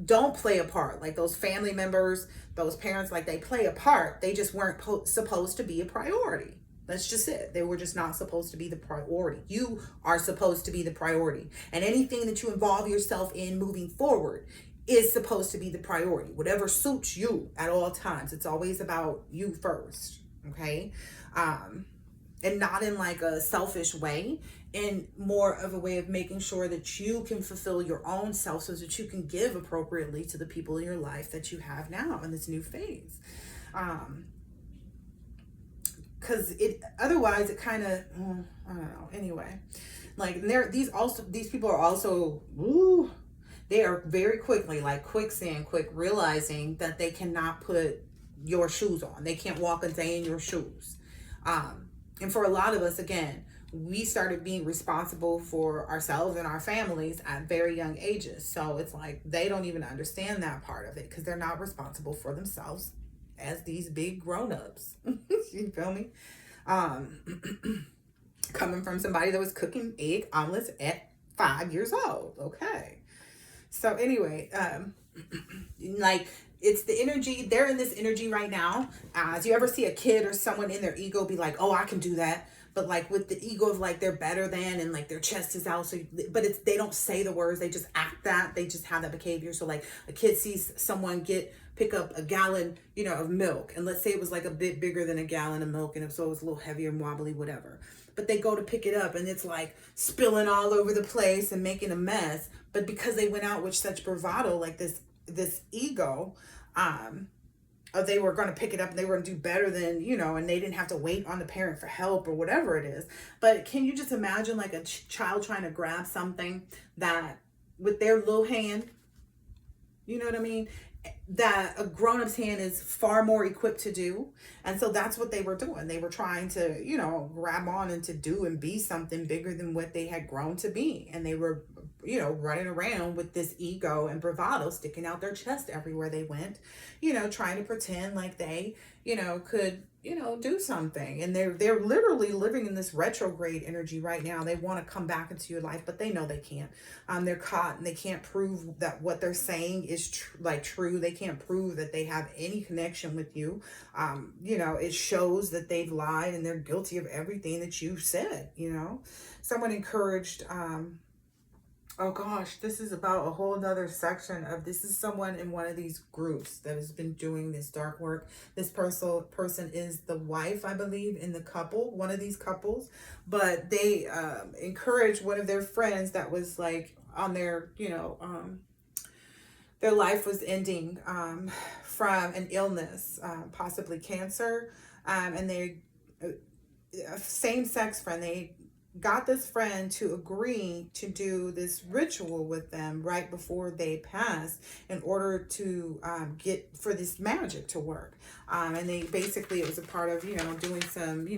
don't play a part. Like those family members, those parents, like they play a part. They just weren't supposed to be a priority. That's just it. They were just not supposed to be the priority. You are supposed to be the priority. And anything that you involve yourself in moving forward is supposed to be the priority. Whatever suits you at all times. It's always about you first. Okay? And not in like a selfish way, in more of a way of making sure that you can fulfill your own self so that you can give appropriately to the people in your life that you have now in this new phase. Because otherwise it kind of, I don't know. Anyway, like these people are also, they are very quickly, like quicksand, quick realizing that they cannot put your shoes on. They can't walk a day in your shoes. And for a lot of us, again, we started being responsible for ourselves and our families at very young ages. So it's like they don't even understand that part of it because they're not responsible for themselves as these big grown-ups. You feel me? Coming from somebody that was cooking egg omelets at 5 years old. Okay. So anyway, like it's the energy, they're in this energy right now. Do you ever see a kid or someone in their ego be like, oh, I can do that? But like with the ego of like they're better than, and like their chest is out. So, but they don't say the words. They just act that. They just have that behavior. So like a kid sees someone pick up a gallon, you know, of milk. And let's say it was like a bit bigger than a gallon of milk. And so it was a little heavier and wobbly, whatever. But they go to pick it up and it's like spilling all over the place and making a mess. But because they went out with such bravado, like this ego, they were going to pick it up and they were going to do better than, you know, and they didn't have to wait on the parent for help or whatever it is. But can you just imagine like a child trying to grab something that with their little hand, you know what I mean, that a grown-up's hand is far more equipped to do. And so that's what they were doing. They were trying to, you know, grab on and to do and be something bigger than what they had grown to be. And they were running around with this ego and bravado sticking out their chest everywhere they went, trying to pretend like they, could, do something. And they're literally living in this retrograde energy right now. They want to come back into your life, but they know they can't. They're caught and they can't prove that what they're saying is true. They can't prove that they have any connection with you. It shows that they've lied and they're guilty of everything that you've said. Someone encouraged, oh gosh, this is about a whole nother section of, this is someone in one of these groups that has been doing this dark work. This person is the wife, I believe, in the couple, one of these couples, but they encouraged one of their friends that was like on their, their life was ending from an illness, possibly cancer, and they, same-sex friend, they got this friend to agree to do this ritual with them right before they passed in order to get for this magic to work. And they basically, it was a part of, doing some,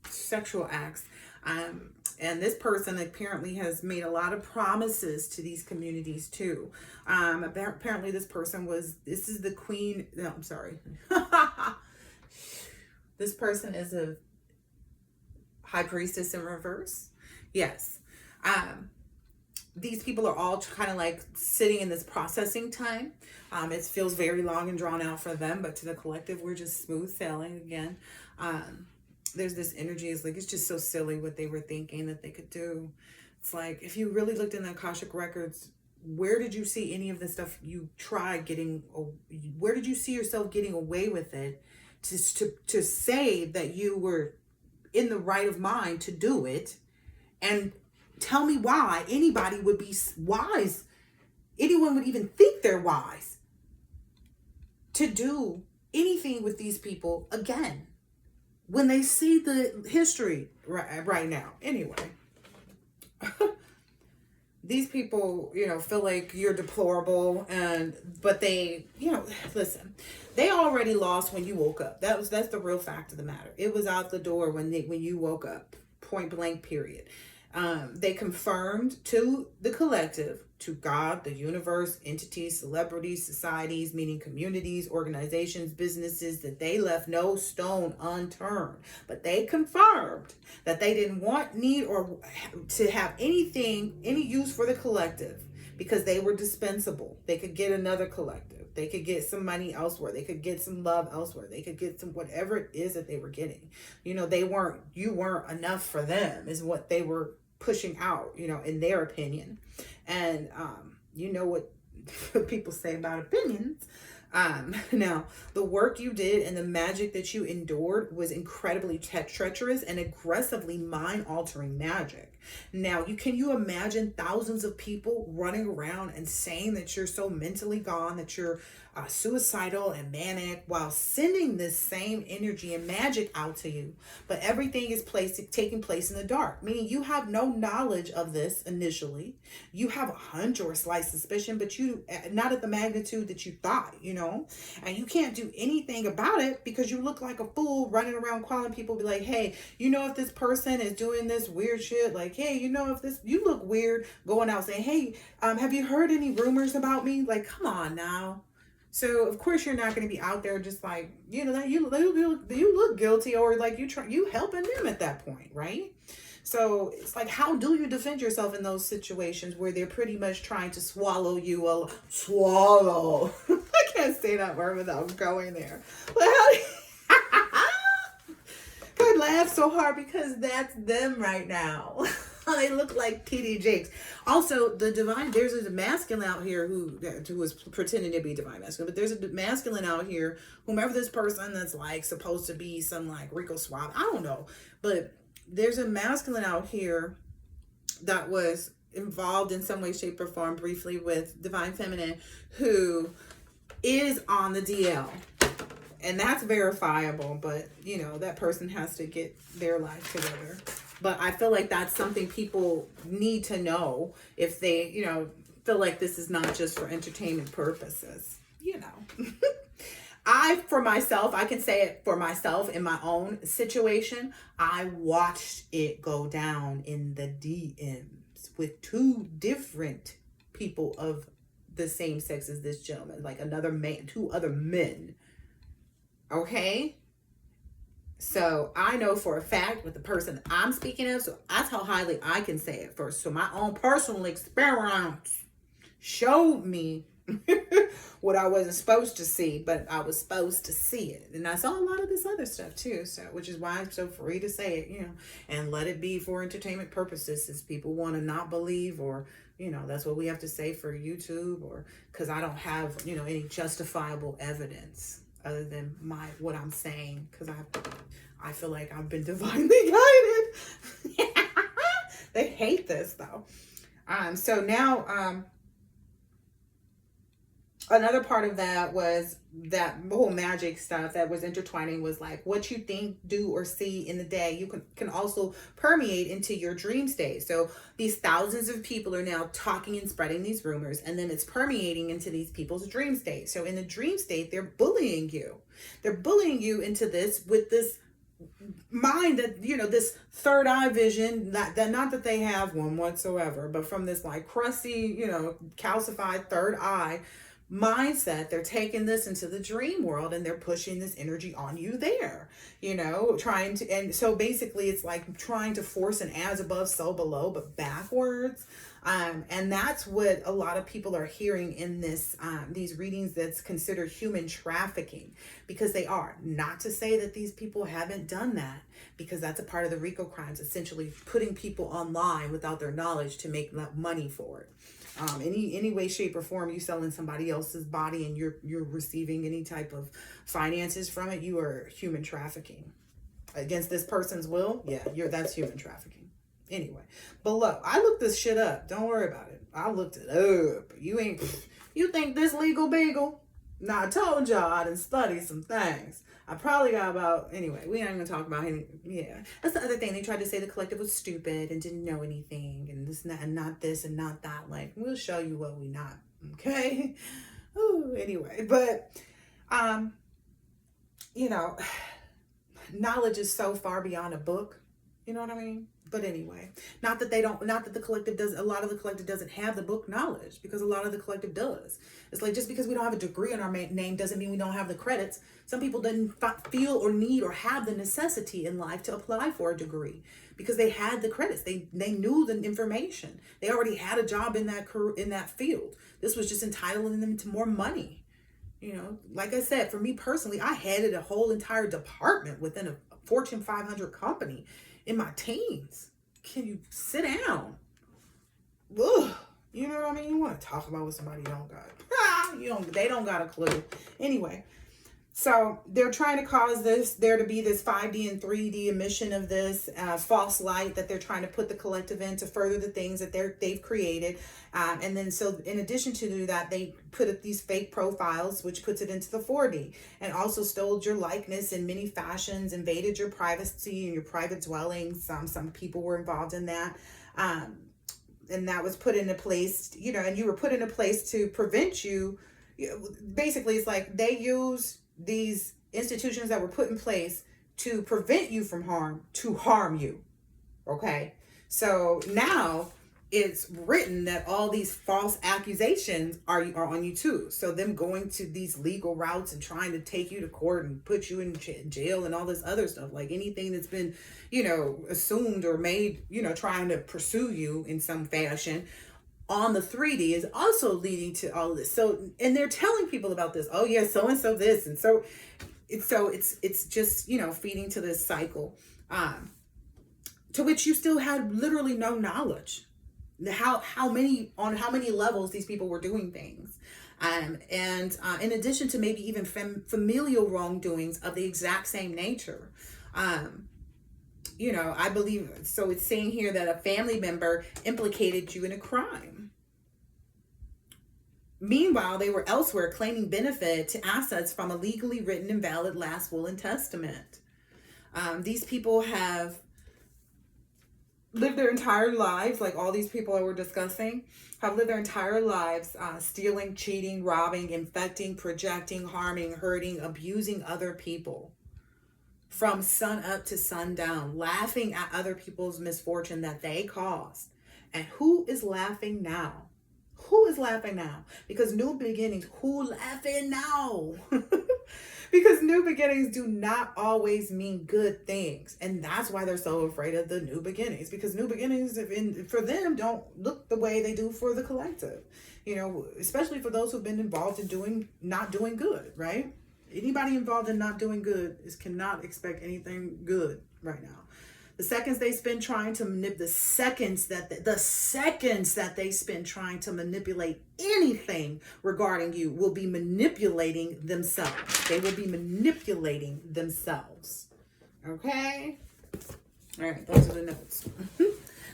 sexual acts. And this person apparently has made a lot of promises to these communities too. Apparently this person this is the queen. No, I'm sorry. This person is a high priestess in reverse. Yes. These people are all kind of like sitting in this processing time. It feels very long and drawn out for them, but to the collective, we're just smooth sailing again. There's this energy, it's like, it's just so silly what they were thinking that they could do. It's like, if you really looked in the Akashic records, where did you see any of the stuff you tried getting, where did you see yourself getting away with it to say that you were in the right of mind to do it? And tell me why anybody would be wise, anyone would even think they're wise to do anything with these people again when they see the history right now. Anyway, these people, feel like you're deplorable, but they, listen, they already lost when you woke up. That's the real fact of the matter. It was out the door when you woke up, point blank, period. They confirmed to the collective, to God, the universe, entities, celebrities, societies, meaning communities, organizations, businesses, that they left no stone unturned. But they confirmed that they didn't want, need, or to have any use for the collective because they were dispensable. They could get another collective. They could get some money elsewhere. They could get some love elsewhere. They could get some, whatever it is that they were getting. You weren't enough for them is what they were pushing out, in their opinion. And what people say about opinions. Now, the work you did and the magic that you endured was incredibly treacherous and aggressively mind-altering magic. Now, can you imagine thousands of people running around and saying that you're so mentally gone, that you're suicidal and manic, while sending this same energy and magic out to you, but everything is taking place in the dark, meaning you have no knowledge of this initially. You have a hunch or a slight suspicion, but you not at the magnitude that you thought, and you can't do anything about it because you look like a fool running around calling people, be like, hey, if this person is doing this weird shit, like, hey, if this, you look weird, going out saying, hey, have you heard any rumors about me? Like, come on now. So of course you're not going to be out there just like, that you look guilty, or like you helping them at that point, right? So it's like, how do you defend yourself in those situations where they're pretty much trying to swallow you? Swallow. I can't say that word without going there. But I laugh so hard because that's them right now. They look like TD Jakes. Also, there's a masculine out here who was pretending to be divine masculine, but there's a masculine out here, whomever this person that's like supposed to be some like Rico Suave, I don't know, but there's a masculine out here that was involved in some way, shape, or form briefly with divine feminine, who is on the DL. And that's verifiable, but that person has to get their life together. But I feel like that's something people need to know if they, feel like this is not just for entertainment purposes, for myself, I can say it for myself in my own situation. I watched it go down in the DMs with two different people of the same sex as this gentleman, like another man, two other men. Okay? So I know for a fact with the person I'm speaking of, so that's how highly I can say it first. So my own personal experience showed me what I wasn't supposed to see, but I was supposed to see it. And I saw a lot of this other stuff too, so which is why I'm so free to say it, and let it be for entertainment purposes, since people want to not believe, or that's what we have to say for YouTube, or because I don't have any justifiable evidence other than what I'm saying, because I feel like I've been divinely guided. They hate this though. So now another part of that was that whole magic stuff that was intertwining was like what you think, do, or see in the day, you can also permeate into your dream state. So these thousands of people are now talking and spreading these rumors, and then it's permeating into these people's dream state. So in the dream state, they're bullying you. They're bullying you into this with this mind that this third eye vision, not that they have one whatsoever, but from this like crusty calcified third eye mindset, they're taking this into the dream world and they're pushing this energy on you there, trying to, and so basically it's like trying to force an as above so below, but backwards. And that's what a lot of people are hearing in these readings, that's considered human trafficking, because they are. Not to say that these people haven't done that, because that's a part of the RICO crimes, essentially putting people online without their knowledge to make money for it. Any way, shape, or form you selling somebody else's body and you're receiving any type of finances from it, you are human trafficking against this person's will. Yeah, that's human trafficking. Anyway, below, I looked this shit up. Don't worry about it. I looked it up. You think this legal bagel? Now I told y'all I done studied some things. I probably got about, anyway, we ain't gonna talk about any, yeah. That's the other thing. They tried to say the collective was stupid and didn't know anything and this and not this and not that. Like, we'll show you what we not, okay? Ooh, anyway, but, knowledge is so far beyond a book. You know what I mean? But anyway, not that the collective does, a lot of the collective doesn't have the book knowledge, because a lot of the collective does. It's like, just because we don't have a degree in our name doesn't mean we don't have the credits. Some people didn't feel or need or have the necessity in life to apply for a degree because they had the credits. They knew the information. They already had a job in that field. This was just entitling them to more money. Like I said, for me personally, I headed a whole entire department within a Fortune 500 company in my teens. Can you sit down? Ugh. You know what I mean? You want to talk about what somebody don't got. They don't got a clue. Anyway, so they're trying to cause there to be this 5D and 3D emission of this false light that they're trying to put the collective in to further the things that they've created. And then so in addition to that, they put these fake profiles, which puts it into the 4D, and also stole your likeness in many fashions, invaded your privacy and your private dwellings. Some people were involved in that. And that was put into place, and you were put into place to prevent you. Basically, it's like they use these institutions that were put in place to prevent you from harm, to harm you. Okay? So now it's written that all these false accusations are on you too. So them going to these legal routes and trying to take you to court and put you in jail and all this other stuff, like anything that's been, assumed or made, trying to pursue you in some fashion on the 3D is also leading to all of this. So, and they're telling people about this. Oh yeah, so-and-so this. And so it's just, feeding to this cycle, to which you still had literally no knowledge. How many levels these people were doing things. And in addition to maybe even familial wrongdoings of the exact same nature. I believe, so it's saying here that a family member implicated you in a crime. Meanwhile, they were elsewhere claiming benefit to assets from a legally written and valid last will and testament. These people have lived their entire lives, like all these people that we're discussing, have lived their entire lives stealing, cheating, robbing, infecting, projecting, harming, hurting, abusing other people. From sun up to sundown, laughing at other people's misfortune that they caused And who is laughing now? Who is laughing now? Because new beginnings, who laughing now? Because new beginnings do not always mean good things. And that's why they're so afraid of the new beginnings. Because new beginnings, for them, don't look the way they do for the collective. You know, especially for those who've been involved in not doing good, right? Anybody involved in not doing good cannot expect anything good right now. The seconds they spend trying to manipulate, the seconds that they spend trying to manipulate anything regarding you will be manipulating themselves. They will be manipulating themselves. Okay? All right, those are the notes.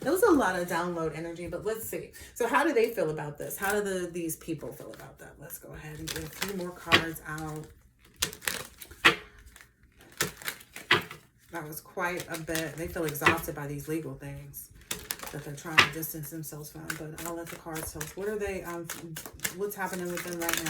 That was a lot of download energy, but let's see. So how do they feel about this? How do these people feel about that? Let's go ahead and get a few more cards out. That was quite a bit. They feel exhausted by these legal things that they're trying to distance themselves from. But I'll let the cards tell us. What are they? What's happening with them right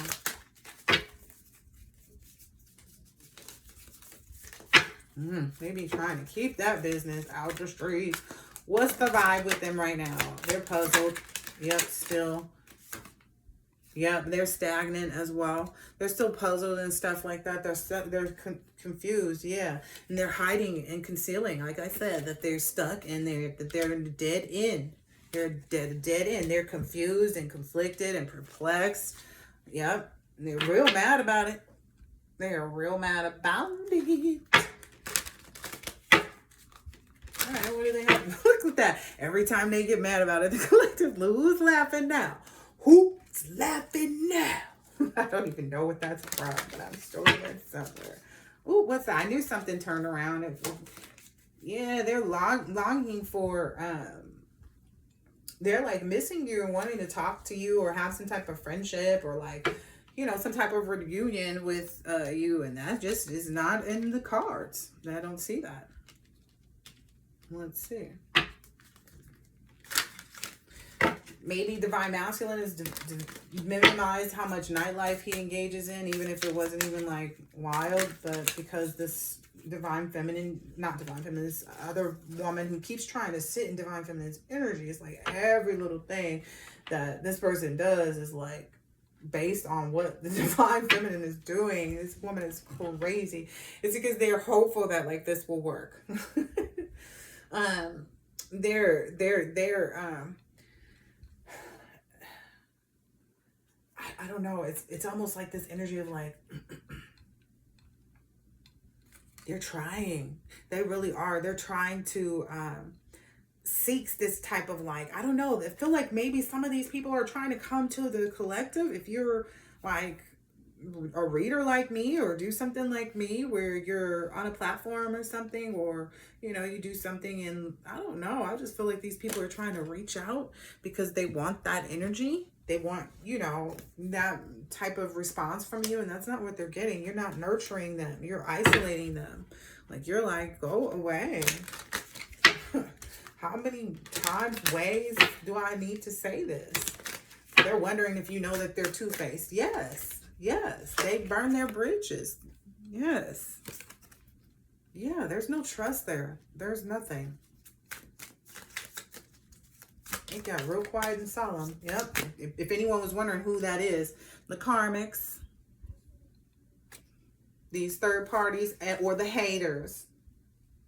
now? Maybe trying to keep that business out the streets. What's the vibe with them right now? They're puzzled. Yep, still. Yep, they're stagnant as well. They're still puzzled and stuff like that. They're confused, yeah. And they're hiding and concealing, like I said, that they're stuck and they're dead end. They're dead end. They're confused and conflicted and perplexed. Yep, and they're real mad about it. They're real mad about it. All right, what do they have? Look at that. Every time they get mad about it, the collective, who's laughing now? Who's laughing now? I don't even know what that's from, but I'm storing it somewhere. Ooh, what's that? I knew something turned around. Yeah, they're longing for, they're like missing you and wanting to talk to you or have some type of friendship or like, you know, some type of reunion with you. And that just is not in the cards. I don't see that. Let's see. Maybe Divine Masculine is minimized how much nightlife he engages in, even if it wasn't even like wild, but because this Divine Feminine, not Divine Feminine, this other woman who keeps trying to sit in Divine Feminine's energy, it's like every little thing that this person does is like based on what the Divine Feminine is doing. This woman is crazy. It's because they're hopeful that like this will work. I don't know. It's almost like this energy of like, they're trying. They really are. They're trying to seek this type of like, I don't know. I feel like maybe some of these people are trying to come to the collective. If you're like a reader like me or do something like me where you're on a platform or something, or, you know, you do something and I don't know. I just feel like these people are trying to reach out because they want that energy. They want, you know, that type of response from you, and that's not what they're getting. You're not nurturing them. You're isolating them. Like, you're like, go away. How many ways do I need to say this? They're wondering if you know that they're two-faced. Yes. Yes. They burn their bridges. Yes. Yeah, there's no trust there. There's nothing. It got real quiet and solemn. Yep. If anyone was wondering who that is, the karmics, these third parties, or the haters,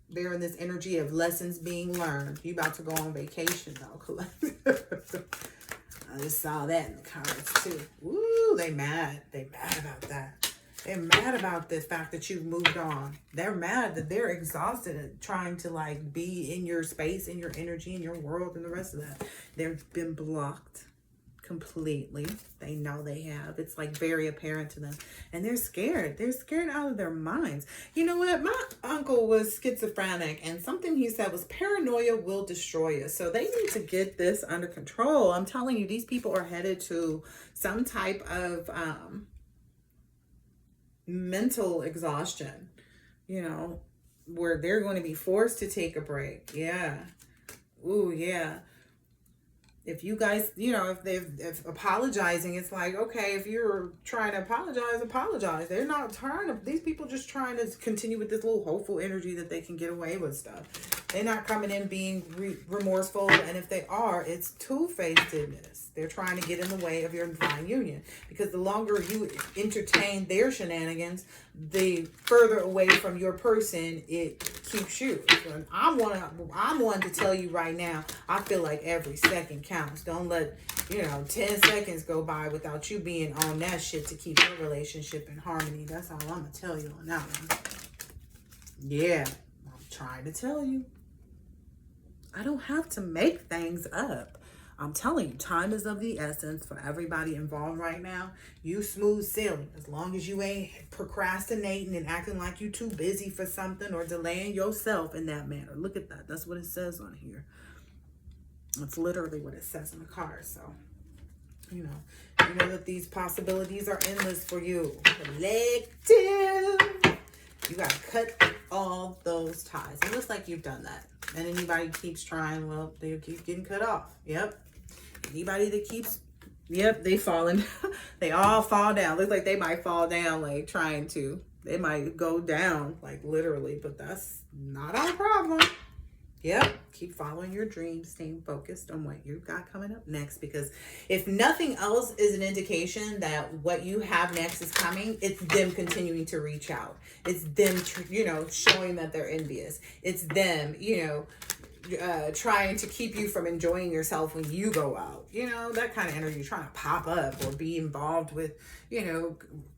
they're in this energy of lessons being learned. You about to go on vacation, though. I just saw that in the cards, too. Ooh, they mad. They mad about that. They're mad about the fact that you've moved on. They're mad that they're exhausted at trying to like be in your space, in your energy, in your world, and the rest of that. They've been blocked completely. They know they have. It's like very apparent to them. And they're scared. They're scared out of their minds. You know what? My uncle was schizophrenic, and something he said was paranoia will destroy you. So they need to get this under control. I'm telling you, these people are headed to some type of mental exhaustion, you know, where they're going to be forced to take a break. Yeah. Ooh, yeah. If you guys, you know, if apologizing, it's like, okay, if you're trying to apologize. They're not trying to, these people just trying to continue with this little hopeful energy that they can get away with stuff. They're not coming in being remorseful. And if they are, it's two-facedness. They're trying to get in the way of your divine union. Because the longer you entertain their shenanigans, the further away from your person it keeps you. And I'm one to tell you right now, I feel like every second counts. Don't let, 10 seconds go by without you being on that shit to keep your relationship in harmony. That's all I'm going to tell you on that one. Yeah, I'm trying to tell you. I don't have to make things up. I'm telling you, time is of the essence for everybody involved right now. You smooth sailing. As long as you ain't procrastinating and acting like you too busy for something or delaying yourself in that manner. Look at that. That's what it says on here. That's literally what it says in the card. So, you know that these possibilities are endless for you. Collective. You got to cut all those ties. It looks like you've done that. And anybody keeps trying, well, they keep getting cut off. Yep. Anybody that keeps, they falling. They all fall down. Looks like they might fall down, like trying to. They might go down, like literally, but that's not our problem. Yep. Keep following your dreams, staying focused on what you've got coming up next. Because if nothing else is an indication that what you have next is coming, it's them continuing to reach out. It's them, showing that they're envious. It's them, trying to keep you from enjoying yourself when you go out. That kind of energy, trying to pop up or be involved with,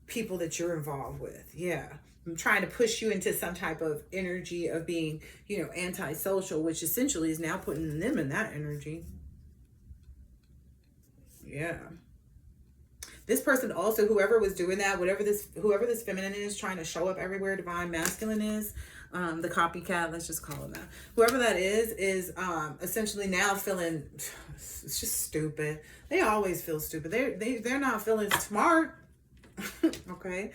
people that you're involved with. Yeah. I'm trying to push you into some type of energy of being, antisocial, which essentially is now putting them in that energy. Yeah. This person also, whoever was doing that, whoever this feminine is trying to show up everywhere, divine masculine is, the copycat, let's just call him that. Whoever that is essentially now feeling, it's just stupid. They always feel stupid. They're not feeling smart. Okay.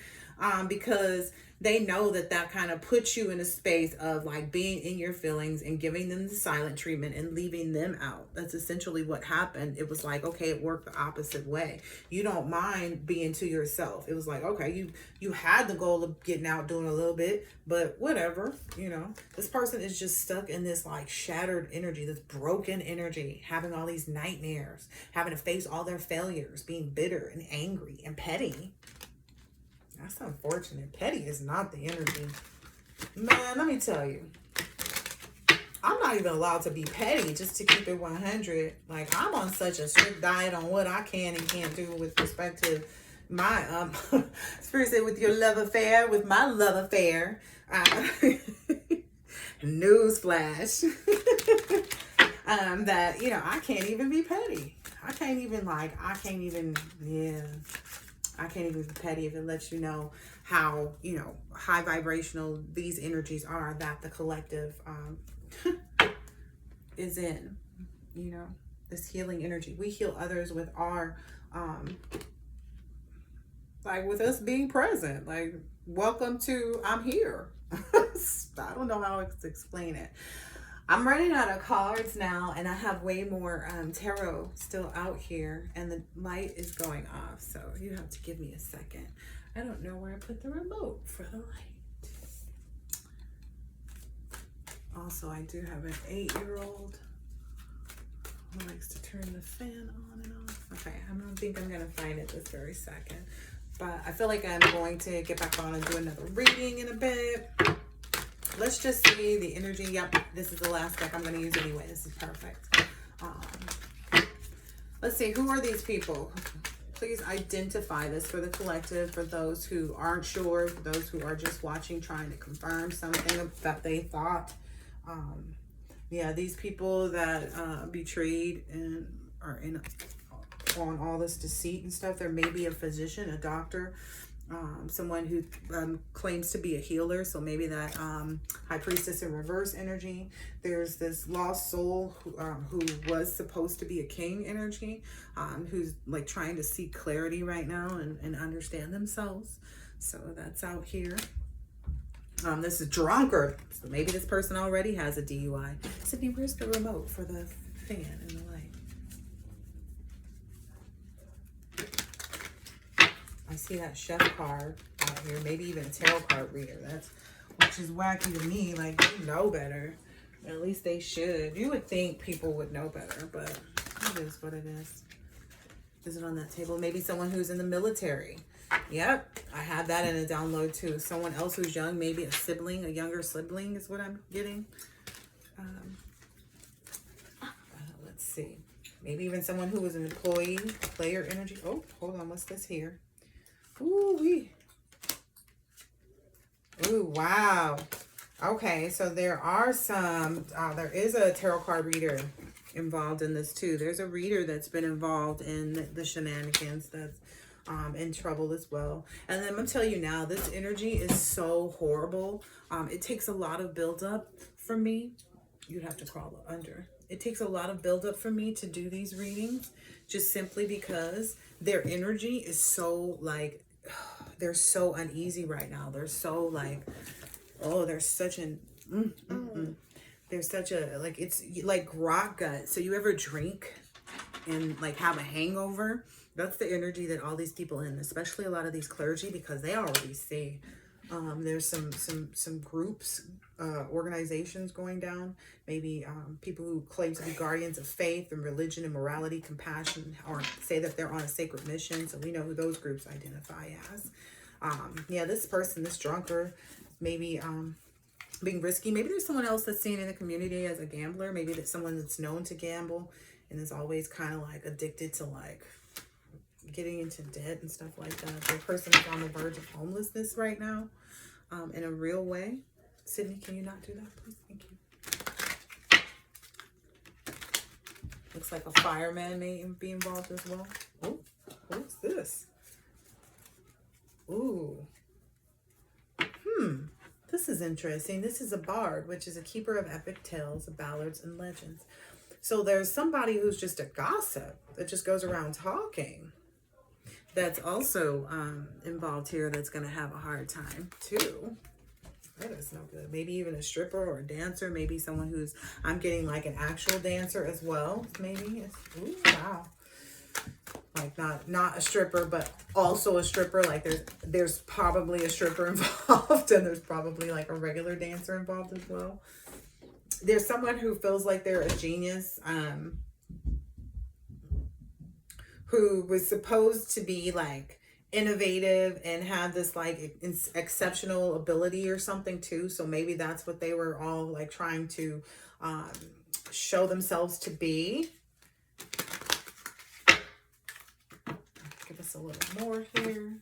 Because they know that kind of puts you in a space of like being in your feelings and giving them the silent treatment and leaving them out. That's essentially what happened. It was like, okay, it worked the opposite way. You don't mind being to yourself. It was like, okay, you had the goal of getting out, doing a little bit, but whatever, this person is just stuck in this like shattered energy, this broken energy, having all these nightmares, having to face all their failures, being bitter and angry and petty. That's unfortunate. Petty is not the energy. Man, let me tell you. I'm not even allowed to be petty, just to keep it 100. Like, I'm on such a strict diet on what I can and can't do with respect to my, seriously, with your love affair, with my love affair. Newsflash. That, I can't even be petty. I can't even be petty if it lets you know how, high vibrational these energies are that the collective is in, this healing energy. We heal others with our, like with us being present, like, welcome to, I'm here. I don't know how to explain it. I'm running out of cards now, and I have way more tarot still out here, and the light is going off, so you have to give me a second. I don't know where I put the remote for the light. Also, I do have an 8-year-old who likes to turn the fan on and off. Okay, I don't think I'm going to find it this very second, but I feel like I'm going to get back on and do another reading in a bit. Let's just see the energy. Yep, this is the last deck I'm going to use anyway. This is perfect. Let's see. Who are these people? Please identify this for the collective, for those who aren't sure, for those who are just watching, trying to confirm something that they thought. Yeah, these people that betrayed and are on all this deceit and stuff. There may be a physician, a doctor, someone who claims to be a healer. So maybe that high priestess in reverse energy. There's this lost soul who was supposed to be a king energy, who's like trying to seek clarity right now and understand themselves. So that's out here. This is drunkard. So maybe this person already has a DUI. Sydney, where's the remote for the fan and the light? I see that chef card out here, maybe even a tarot card reader. Which is wacky to me, like, you know better. At least they should. You would think people would know better, but it is what it is. Is it on that table? Maybe someone who's in the military. Yep, I have that in a download too. Someone else who's young, maybe a sibling, a younger sibling is what I'm getting. Let's see. Maybe even someone who was an employee, player energy. Oh, hold on. What's this here? Ooh-wee. Ooh, wow. Okay, so there are some, there is a tarot card reader involved in this too. There's a reader that's been involved in the shenanigans, that's in trouble as well. And then I'm gonna tell you now, this energy is so horrible. It takes a lot of buildup for me. You'd have to crawl under. It takes a lot of buildup for me to do these readings, just simply because their energy is so like, they're so uneasy right now. They're so like, oh, there's such an, there's such a, like, it's like rock gut. So you ever drink and like have a hangover? That's the energy that all these people in, especially a lot of these clergy, because they already see. There's some groups, organizations going down. Maybe people who claim to be guardians of faith and religion and morality, compassion, or say that they're on a sacred mission. So we know who those groups identify as. Yeah, this person, this drunkard, maybe being risky. Maybe there's someone else that's seen in the community as a gambler. Maybe that's someone that's known to gamble and is always kind of like addicted to like getting into debt and stuff like that. The person is on the verge of homelessness right now, in a real way. Sydney, can you not do that, please? Thank you. Looks like a fireman may be involved as well. Oh, what's this? Ooh. This is interesting. This is a bard, which is a keeper of epic tales, of ballads, and legends. So there's somebody who's just a gossip that just goes around talking. That's also involved here, that's going to have a hard time too. That is no good. Maybe even a stripper or a dancer. Maybe someone who's, I'm getting like an actual dancer as well. Maybe. Ooh, wow. Like not a stripper, but also a stripper. Like there's probably a stripper involved, and there's probably like a regular dancer involved as well. There's someone who feels like they're a genius, who was supposed to be like innovative and have this like exceptional ability or something too. So maybe that's what they were all like trying to show themselves to be. Give us a little more here.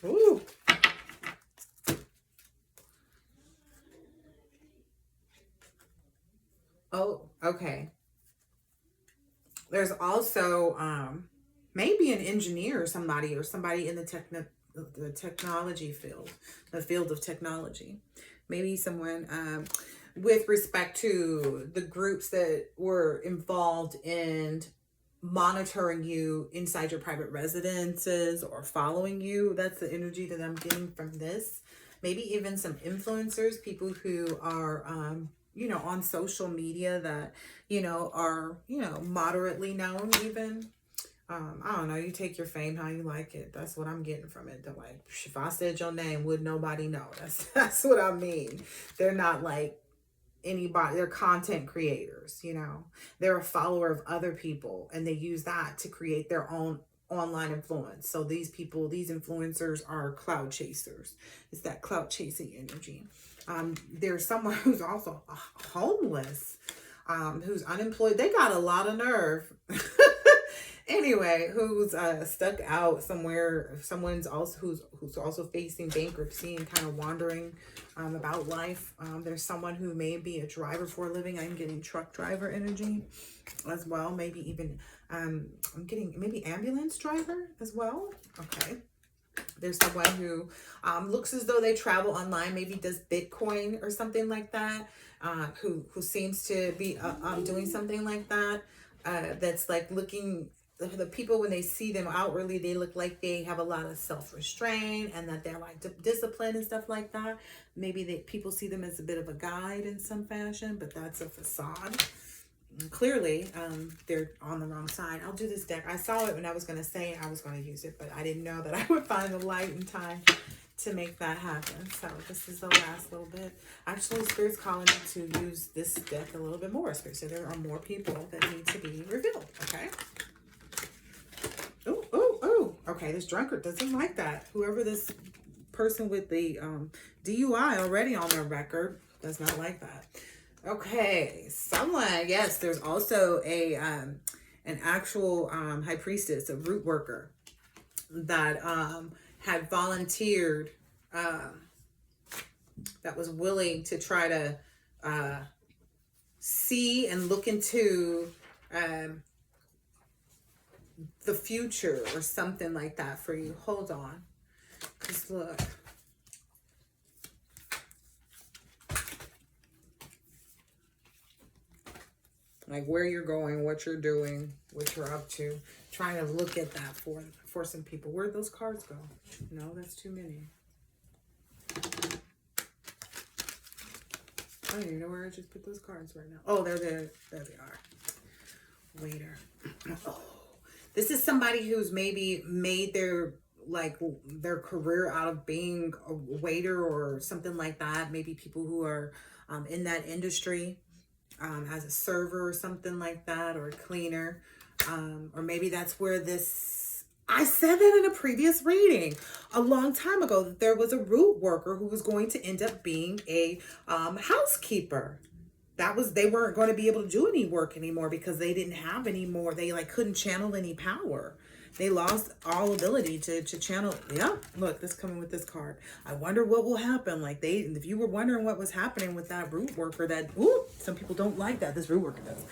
Ooh. Oh, okay. There's also maybe an engineer or somebody in the technology field, the field of technology. Maybe someone with respect to the groups that were involved in monitoring you inside your private residences or following you. That's the energy that I'm getting from this. Maybe even some influencers, people who are you know, on social media that, you know, are, you know, moderately known even. I don't know, you take your fame how you like it. That's what I'm getting from it. They're like, if I said your name, would nobody know? That's what I mean. They're not like anybody, they're content creators, you know. They're a follower of other people, and they use that to create their own online influence. So these people, these influencers are cloud chasers. It's that cloud chasing energy. There's someone who's also homeless, who's unemployed. They got a lot of nerve. Anyway, who's stuck out somewhere. Someone's also who's also facing bankruptcy and kind of wandering about life. There's someone who may be a driver for a living. I'm getting truck driver energy as well. Maybe even I'm getting maybe ambulance driver as well. Okay. There's someone who looks as though they travel online, maybe does Bitcoin or something like that, who seems to be doing something like that. That's like looking, the people, when they see them outwardly, they look like they have a lot of self-restraint and that they're like disciplined and stuff like that. Maybe people see them as a bit of a guide in some fashion, but that's a facade. Clearly, they're on the wrong side. I'll do this deck. I saw it when I was going to say I was going to use it, but I didn't know that I would find the light in time to make that happen. So this is the last little bit. Actually, Spirit's calling me to use this deck a little bit more, Spirit. So there are more people that need to be revealed, okay? Oh, oh, oh. Okay, this drunkard doesn't like that. Whoever this person with the DUI already on their record does not like that. Okay, someone, yes, there's also a an actual high priestess, a root worker that had volunteered, that was willing to try to see and look into the future or something like that for you. Hold on, because look. Like where you're going, what you're doing, what you're up to. Trying to look at that for some people. Where'd those cards go? No, that's too many. I don't even know where I just put those cards right now. Oh, they're there. There they are. Waiter. Oh, this is somebody who's maybe made their career out of being a waiter or something like that. Maybe people who are in that industry. As a server or something like that, or a cleaner, or maybe that's where this, I said that in a previous reading a long time ago, that there was a root worker who was going to end up being a housekeeper. They weren't going to be able to do any work anymore because they didn't have any more, they couldn't channel any power. They lost all ability to channel. Yeah, look, this coming with this card. I wonder what will happen. If you were wondering what was happening with that root worker, some people don't like that. This root worker does.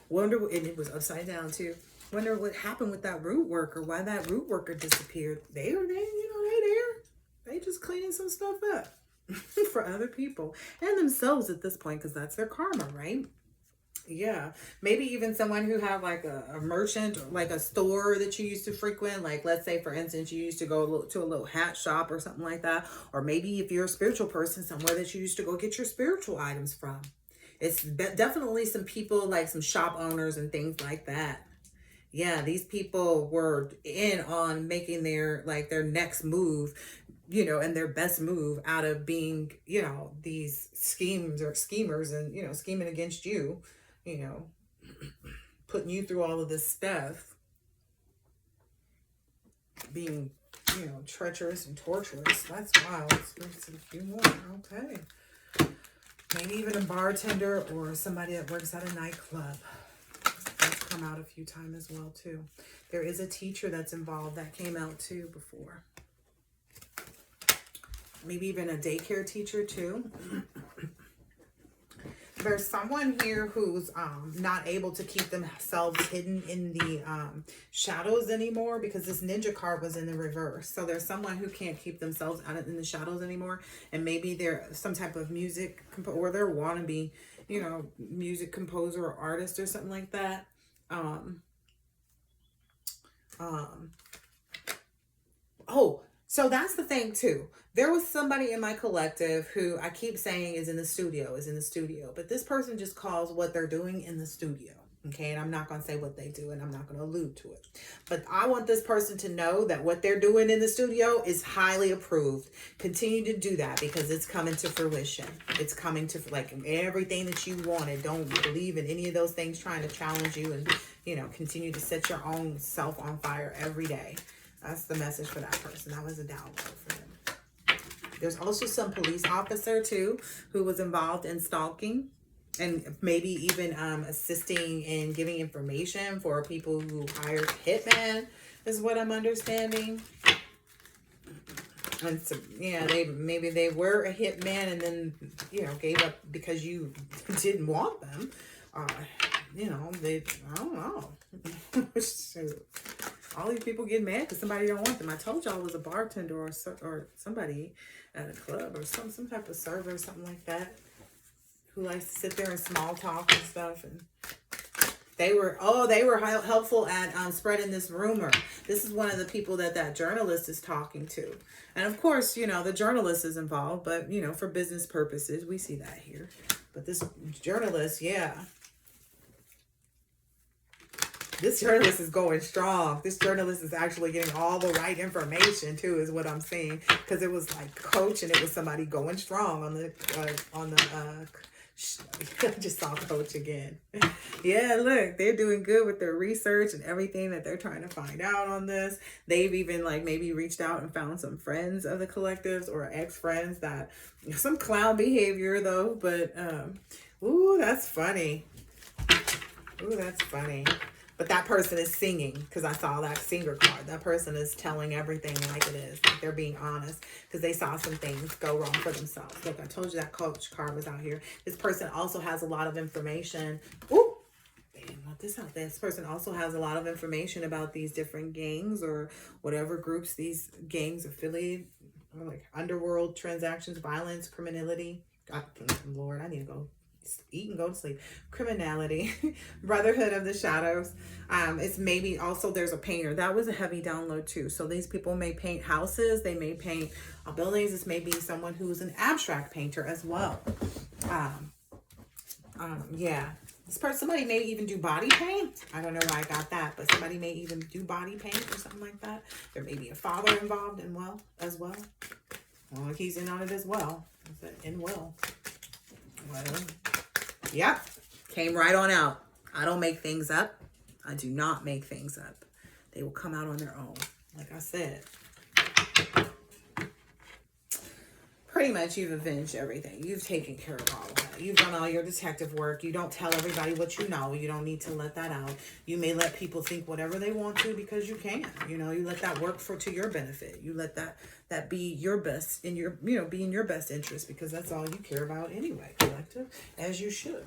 Wonder, and it was upside down too. Wonder what happened with that root worker. Why that root worker disappeared. They there. They just cleaning some stuff up for other people and themselves at this point, because that's their karma, right? Yeah, maybe even someone who had a merchant, or a store that you used to frequent. Let's say, for instance, you used to go to a little hat shop or something like that. Or maybe if you're a spiritual person, somewhere that you used to go get your spiritual items from. It's definitely some people, some shop owners and things like that. Yeah, these people were in on making their next move, and their best move out of being, these schemes or schemers and, scheming against you. Putting you through all of this stuff, being, treacherous and torturous. That's wild. Let's see a few more. Okay. Maybe even a bartender or somebody that works at a nightclub. That's come out a few times as well, too. There is a teacher that's involved that came out, too, before. Maybe even a daycare teacher, too. There's someone here who's not able to keep themselves hidden in the shadows anymore, because this ninja card was in the reverse. So there's someone who can't keep themselves out in the shadows anymore. And maybe they're some type of music, or they're wannabe, music composer or artist or something like that. Oh, so that's the thing too. There was somebody in my collective who I keep saying is in the studio, but this person just calls what they're doing in the studio. Okay, and I'm not going to say what they do, and I'm not going to allude to it. But I want this person to know that what they're doing in the studio is highly approved. Continue to do that, because it's coming to fruition. It's coming to everything that you wanted. Don't believe in any of those things trying to challenge you, and continue to set your own self on fire every day. That's the message for that person. That was a download for them. There's also some police officer too who was involved in stalking, and maybe even assisting in giving information for people who hired hitman, is what I'm understanding. And so, yeah, maybe they were a hitman and then gave up because you didn't want them. I don't know. All these people get mad because somebody don't want them. I told y'all it was a bartender or somebody at a club or some type of server or something like that, who likes to sit there and small talk and stuff. And they were helpful at spreading this rumor. This is one of the people that journalist is talking to. And of course, the journalist is involved, but for business purposes, we see that here. But this journalist, yeah. This journalist is going strong. This journalist is actually getting all the right information too, is what I'm seeing. Because it was like coach, and it was somebody going strong on the I just saw coach again. Yeah, look, they're doing good with their research and everything that they're trying to find out on this. They've even like maybe reached out and found some friends of the collectives or ex-friends that some clown behavior though, but ooh, that's funny. Ooh, that's funny. But that person is singing, because I saw that singer card. That person is telling everything like it is. Like they're being honest because they saw some things go wrong for themselves. Look, I told you that coach card was out here. This person also has a lot of information. Ooh, they didn't want this out there. This person also has a lot of information about these different gangs or whatever groups these gangs affiliate, like underworld transactions, violence, criminality. God, Lord, I need to go eat and go to sleep. Criminality, Brotherhood of the Shadows. It's maybe also there's a painter. That was a heavy download too. So these people may paint houses, they may paint buildings. This may be someone who's an abstract painter as well. Yeah, this person, somebody may even do body paint. I don't know why I got that, but somebody may even do body paint or something like that. There may be a father involved as well. Well, he's in on it as well. Well, yep, came right on out. I don't make things up. I do not make things up. They will come out on their own. Like I said, pretty much you've avenged everything. You've taken care of all of that. You've done all your detective work. You don't tell everybody what you know. You don't need to let that out. You may let people think whatever they want to because you can. You know, you let that work to your benefit. You let that be your best in your, be in your best interest, because that's all you care about anyway, collective, as you should.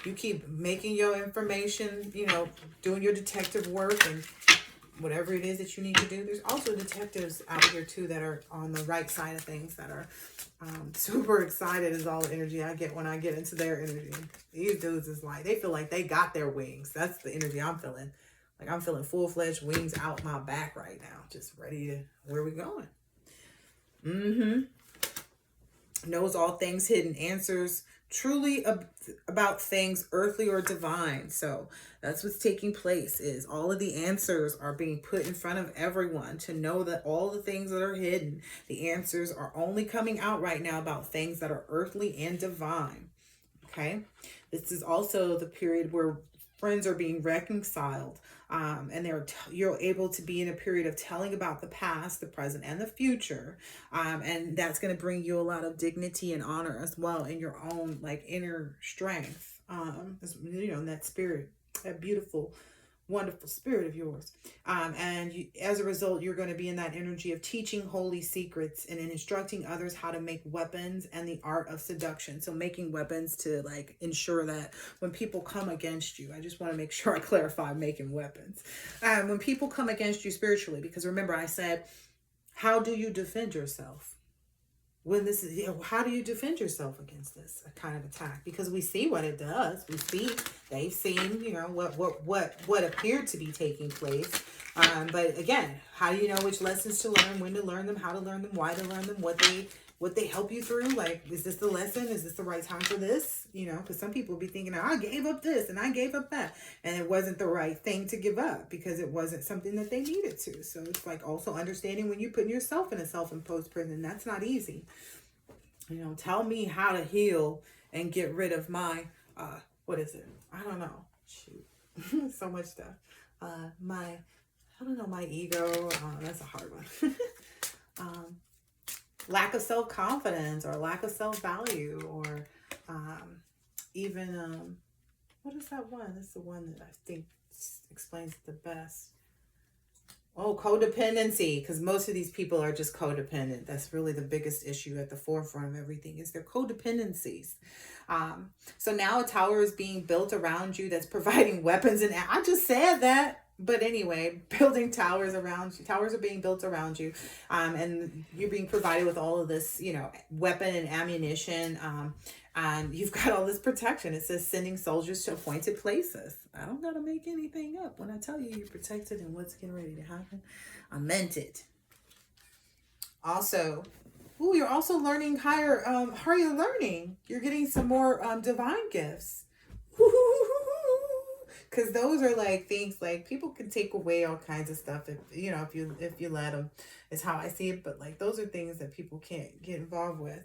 You keep making your information, doing your detective work and whatever it is that you need to do. There's also detectives out here too that are on the right side of things that are super excited, is all the energy I get when I get into their energy. These dudes is like, they feel like they got their wings. That's the energy I'm feeling. Like I'm feeling full-fledged wings out my back right now. Just ready to, where we going? Knows all things hidden, answers truly about things earthly or divine. So that's what's taking place, is all of the answers are being put in front of everyone to know that all the things that are hidden, the answers are only coming out right now about things that are earthly and divine. Okay, this is also the period where friends are being reconciled, and you're able to be in a period of telling about the past, the present, and the future, and that's going to bring you a lot of dignity and honor as well in your own inner strength, in that spirit, that beautiful, wonderful spirit of yours, and as a result, you're going to be in that energy of teaching holy secrets and instructing others how to make weapons and the art of seduction. So making weapons to ensure that when people come against you, I just want to make sure I clarify making weapons, when people come against you spiritually, because remember I said, how do you defend yourself? When this is, how do you defend yourself against this kind of attack? Because we see what it does. They've seen, what appeared to be taking place. But again, how do you know which lessons to learn, when to learn them, how to learn them, why to learn them, what they help you through? Is this the lesson? Is this the right time for this? Because some people be thinking, I gave up this and I gave up that. And it wasn't the right thing to give up because it wasn't something that they needed to. So it's also understanding when you're putting yourself in a self-imposed prison, that's not easy. Tell me how to heal and get rid of my, what is it? I don't know. Shoot. So much stuff. My ego. That's a hard one. Lack of self-confidence or lack of self-value, or even, what is that one? That's the one that I think explains it the best. Oh, codependency, because most of these people are just codependent. That's really the biggest issue at the forefront of everything, is their codependencies. So now a tower is being built around you that's providing weapons, and I just said that. But anyway, building towers around you. Towers are being built around you. And you're being provided with all of this, weapon and ammunition. And you've got all this protection. It says sending soldiers to appointed places. I don't got to make anything up when I tell you you're protected and what's getting ready to happen. I meant it. Also, you're also learning higher learning. You're getting some more divine gifts. Because those are like things like people can take away all kinds of stuff if if you let them, is how I see it. But like those are things that people can't get involved with.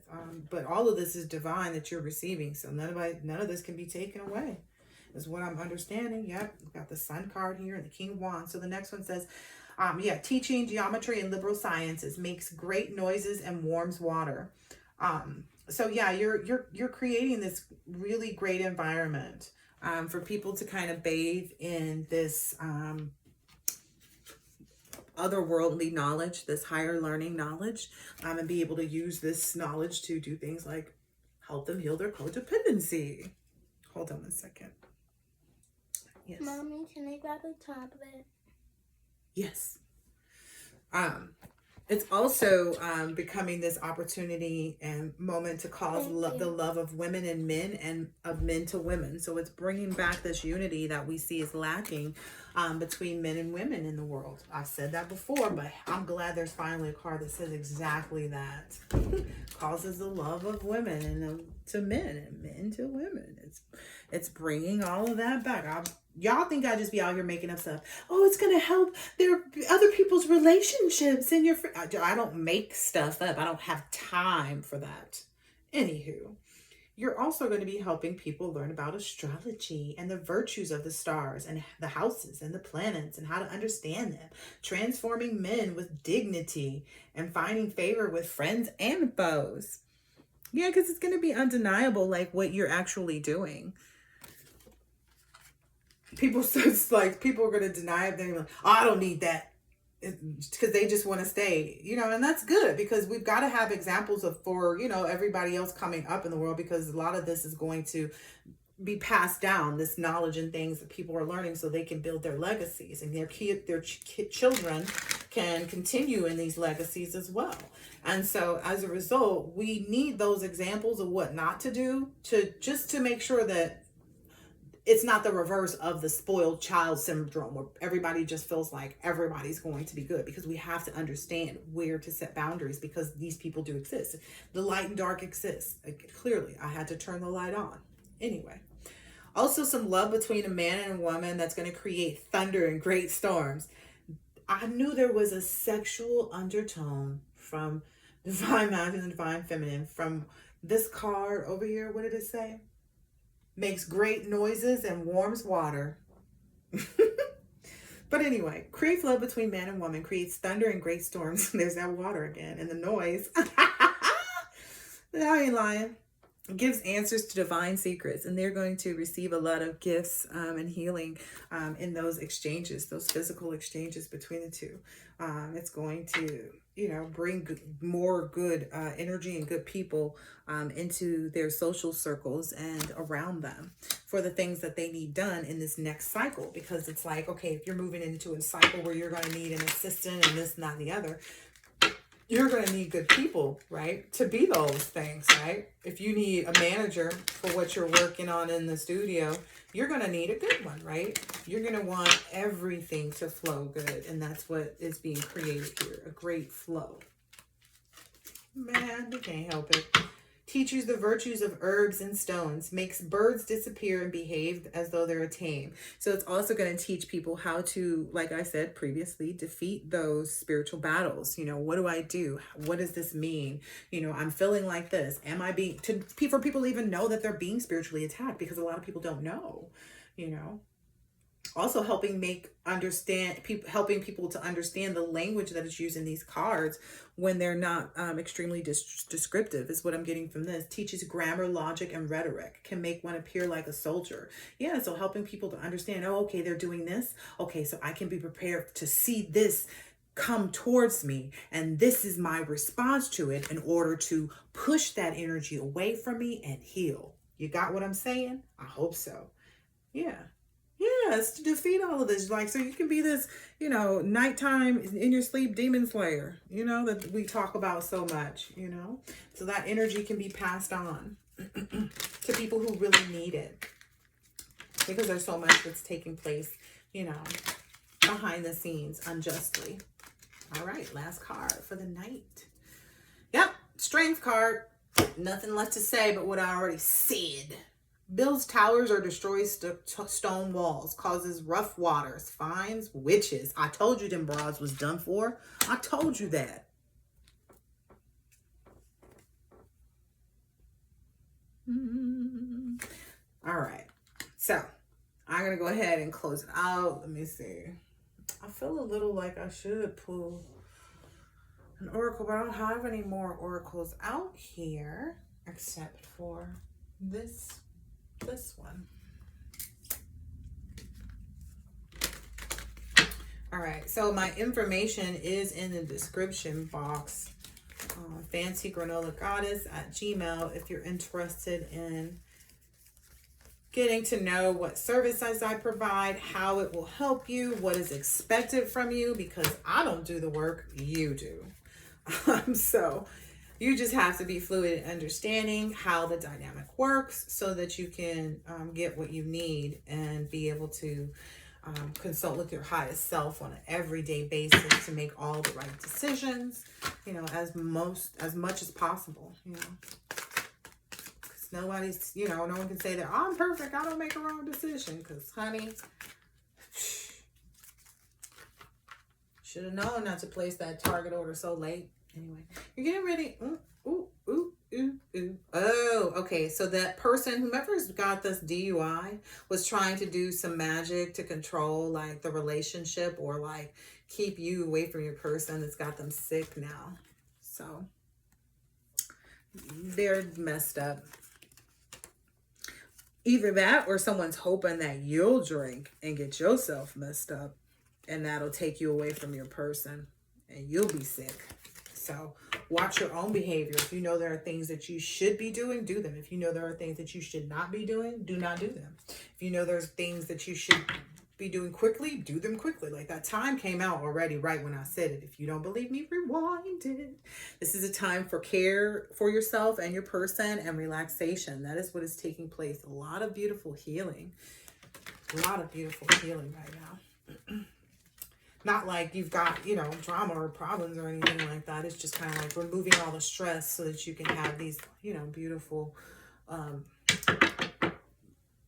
But all of this is divine that you're receiving, so none of this can be taken away, is what I'm understanding. Yep, we've got the Sun card here and the King of Wands. So the next one says, teaching geometry and liberal sciences, makes great noises and warms water. So yeah, you're creating this really great environment for people to kind of bathe in this otherworldly knowledge, this higher learning knowledge, and be able to use this knowledge to do things like help them heal their codependency. Hold on a second. Yes. Mommy, can I grab a tablet? Yes. It's also becoming this opportunity and moment to cause the love of women and men, and of men to women. So it's bringing back this unity that we see is lacking between men and women in the world. I've said that before, but I'm glad there's finally a card that says exactly that. Causes the love of women and to men, and men to women. It's bringing all of that back. Y'all think I just be out here making up stuff. Oh, it's going to help their other people's relationships and your I don't make stuff up. I don't have time for that. Anywho, you're also going to be helping people learn about astrology and the virtues of the stars and the houses and the planets and how to understand them. Transforming men with dignity and finding favor with friends and foes. Yeah, because it's going to be undeniable, like what you're actually doing. People are going to deny it. They're like, oh, I don't need that, because they just want to stay, and that's good, because we've got to have examples for everybody else coming up in the world, because a lot of this is going to be passed down, this knowledge and things that people are learning, so they can build their legacies, and their children can continue in these legacies as well. And so as a result, we need those examples of what not to do, to make sure that it's not the reverse of the spoiled child syndrome, where everybody just feels like everybody's going to be good, because we have to understand where to set boundaries, because these people do exist. The light and dark exists. Clearly, I had to turn the light on. Anyway, also some love between a man and a woman that's going to create thunder and great storms. I knew there was a sexual undertone from Divine Masculine and Divine Feminine from this card over here. What did it say? Makes great noises and warms water. But anyway, creates love between man and woman, creates thunder and great storms. There's that water again, and the noise. I ain't lying. Gives answers to divine secrets, and they're going to receive a lot of gifts and healing in those exchanges, those physical exchanges between the two. It's going to, bring more good energy and good people into their social circles and around them for the things that they need done in this next cycle. Because it's like, okay, if you're moving into a cycle where you're going to need an assistant and this and that and the other, you're going to need good people, right? To be those things, right? If you need a manager for what you're working on in the studio, you're going to need a good one, right? You're going to want everything to flow good. And that's what is being created here. A great flow. Man, you can't help it. Teaches the virtues of herbs and stones, makes birds disappear and behave as though they're tame. So it's also going to teach people how to, like I said previously, defeat those spiritual battles. What do I do? What does this mean? I'm feeling like this. Am I being, for people to even know that they're being spiritually attacked, because a lot of people don't know, Also helping helping people to understand the language that is used in these cards when they're not extremely descriptive, is what I'm getting from this. Teaches grammar, logic, and rhetoric. Can make one appear like a soldier. Yeah, so helping people to understand, oh, okay, they're doing this. Okay, so I can be prepared to see this come towards me, and this is my response to it in order to push that energy away from me and heal. You got what I'm saying? I hope so. Yeah. Yes, to defeat all of this. Like, so you can be this, nighttime in your sleep demon slayer, that we talk about so much, So that energy can be passed on to people who really need it. Because there's so much that's taking place, behind the scenes unjustly. All right, last card for the night. Yep, Strength card. Nothing left to say but what I already said. builds towers or destroys stone walls, causes rough waters, finds witches. I told you them broads was done for. I told you that. All right. So I'm going to go ahead and close it out. Let me see. I feel a little like I should pull an oracle, but I don't have any more oracles out here except for this one. All right, so my information is in the description box. fancygranola.goddess@gmail.com if you're interested in getting to know what services I provide, how it will help you, what is expected from you, because I don't do the work, you do. So you just have to be fluid in understanding how the dynamic works so that you can get what you need and be able to consult with your highest self on an everyday basis to make all the right decisions, you know, as much as possible, you know. Because nobody's, you know, no one can say that I'm perfect, I don't make a wrong decision. Because, honey, should have known not to place that Target order so late. Anyway, you're getting ready. Oh, okay. So that person, whomever's got this DUI, was trying to do some magic to control like the relationship or like keep you away from your person. It's got them sick now. So they're messed up. Either that or someone's hoping that you'll drink and get yourself messed up, and that'll take you away from your person and you'll be sick. So watch your own behavior. If you know there are things that you should be doing, do them. If you know there are things that you should not be doing, do not do them. If you know there's things that you should be doing quickly, do them quickly. Like that time came out already right when I said it. If you don't believe me, rewind it. This is a time for care for yourself and your person and relaxation. That is what is taking place. A lot of beautiful healing. A lot of beautiful healing right now. Not like you've got, you know, drama or problems or anything like that. It's just kind of like removing all the stress so that you can have these, you know, beautiful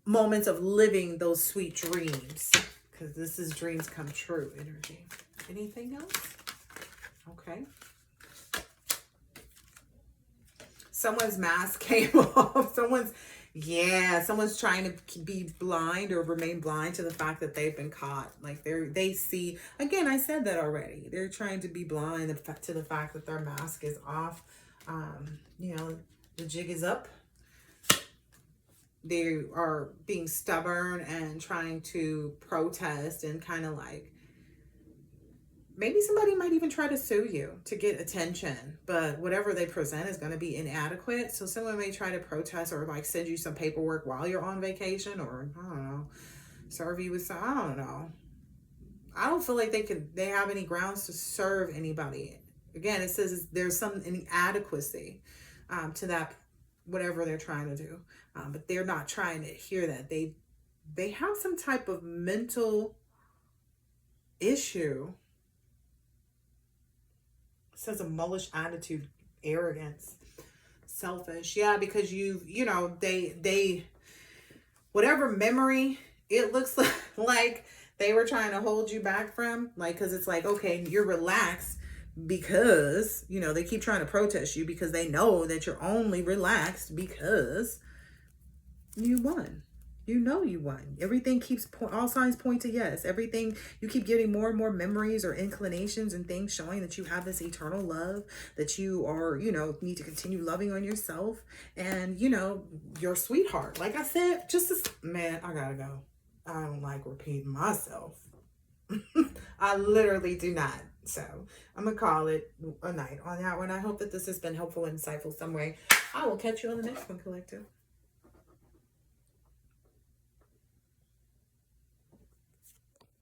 moments of living those sweet dreams. Because this is dreams come true energy. Anything else? Okay. Someone's mask came off. Someone's trying to be blind or remain blind to the fact that they've been caught. Like they see, again, I said that already. They're trying to be blind to the fact that their mask is off. You know, the jig is up. They are being stubborn and trying to protest and kind of like, maybe somebody might even try to sue you to get attention, but whatever they present is going to be inadequate. So someone may try to protest or like send you some paperwork while you're on vacation, or I don't know, serve you with some, I don't know. I don't feel like they have any grounds to serve anybody. Again, it says there's some inadequacy to that, whatever they're trying to do. But they're not trying to hear that. They have some type of mental issue. Says a mullish attitude, arrogance, selfish. Yeah, because you know, they whatever memory it looks like they were trying to hold you back from, like, because it's like, okay, you're relaxed because, you know, they keep trying to protest you because they know that you're only relaxed because you won. You know you won. Everything keeps, all signs point to yes. Everything, you keep getting more and more memories or inclinations and things showing that you have this eternal love, that you are, you know, need to continue loving on yourself and, you know, your sweetheart. Like I said, man, I gotta go. I don't like repeating myself. I literally do not. So I'm gonna call it a night on that one. I hope that this has been helpful and insightful some way. I will catch you on the next one, collective.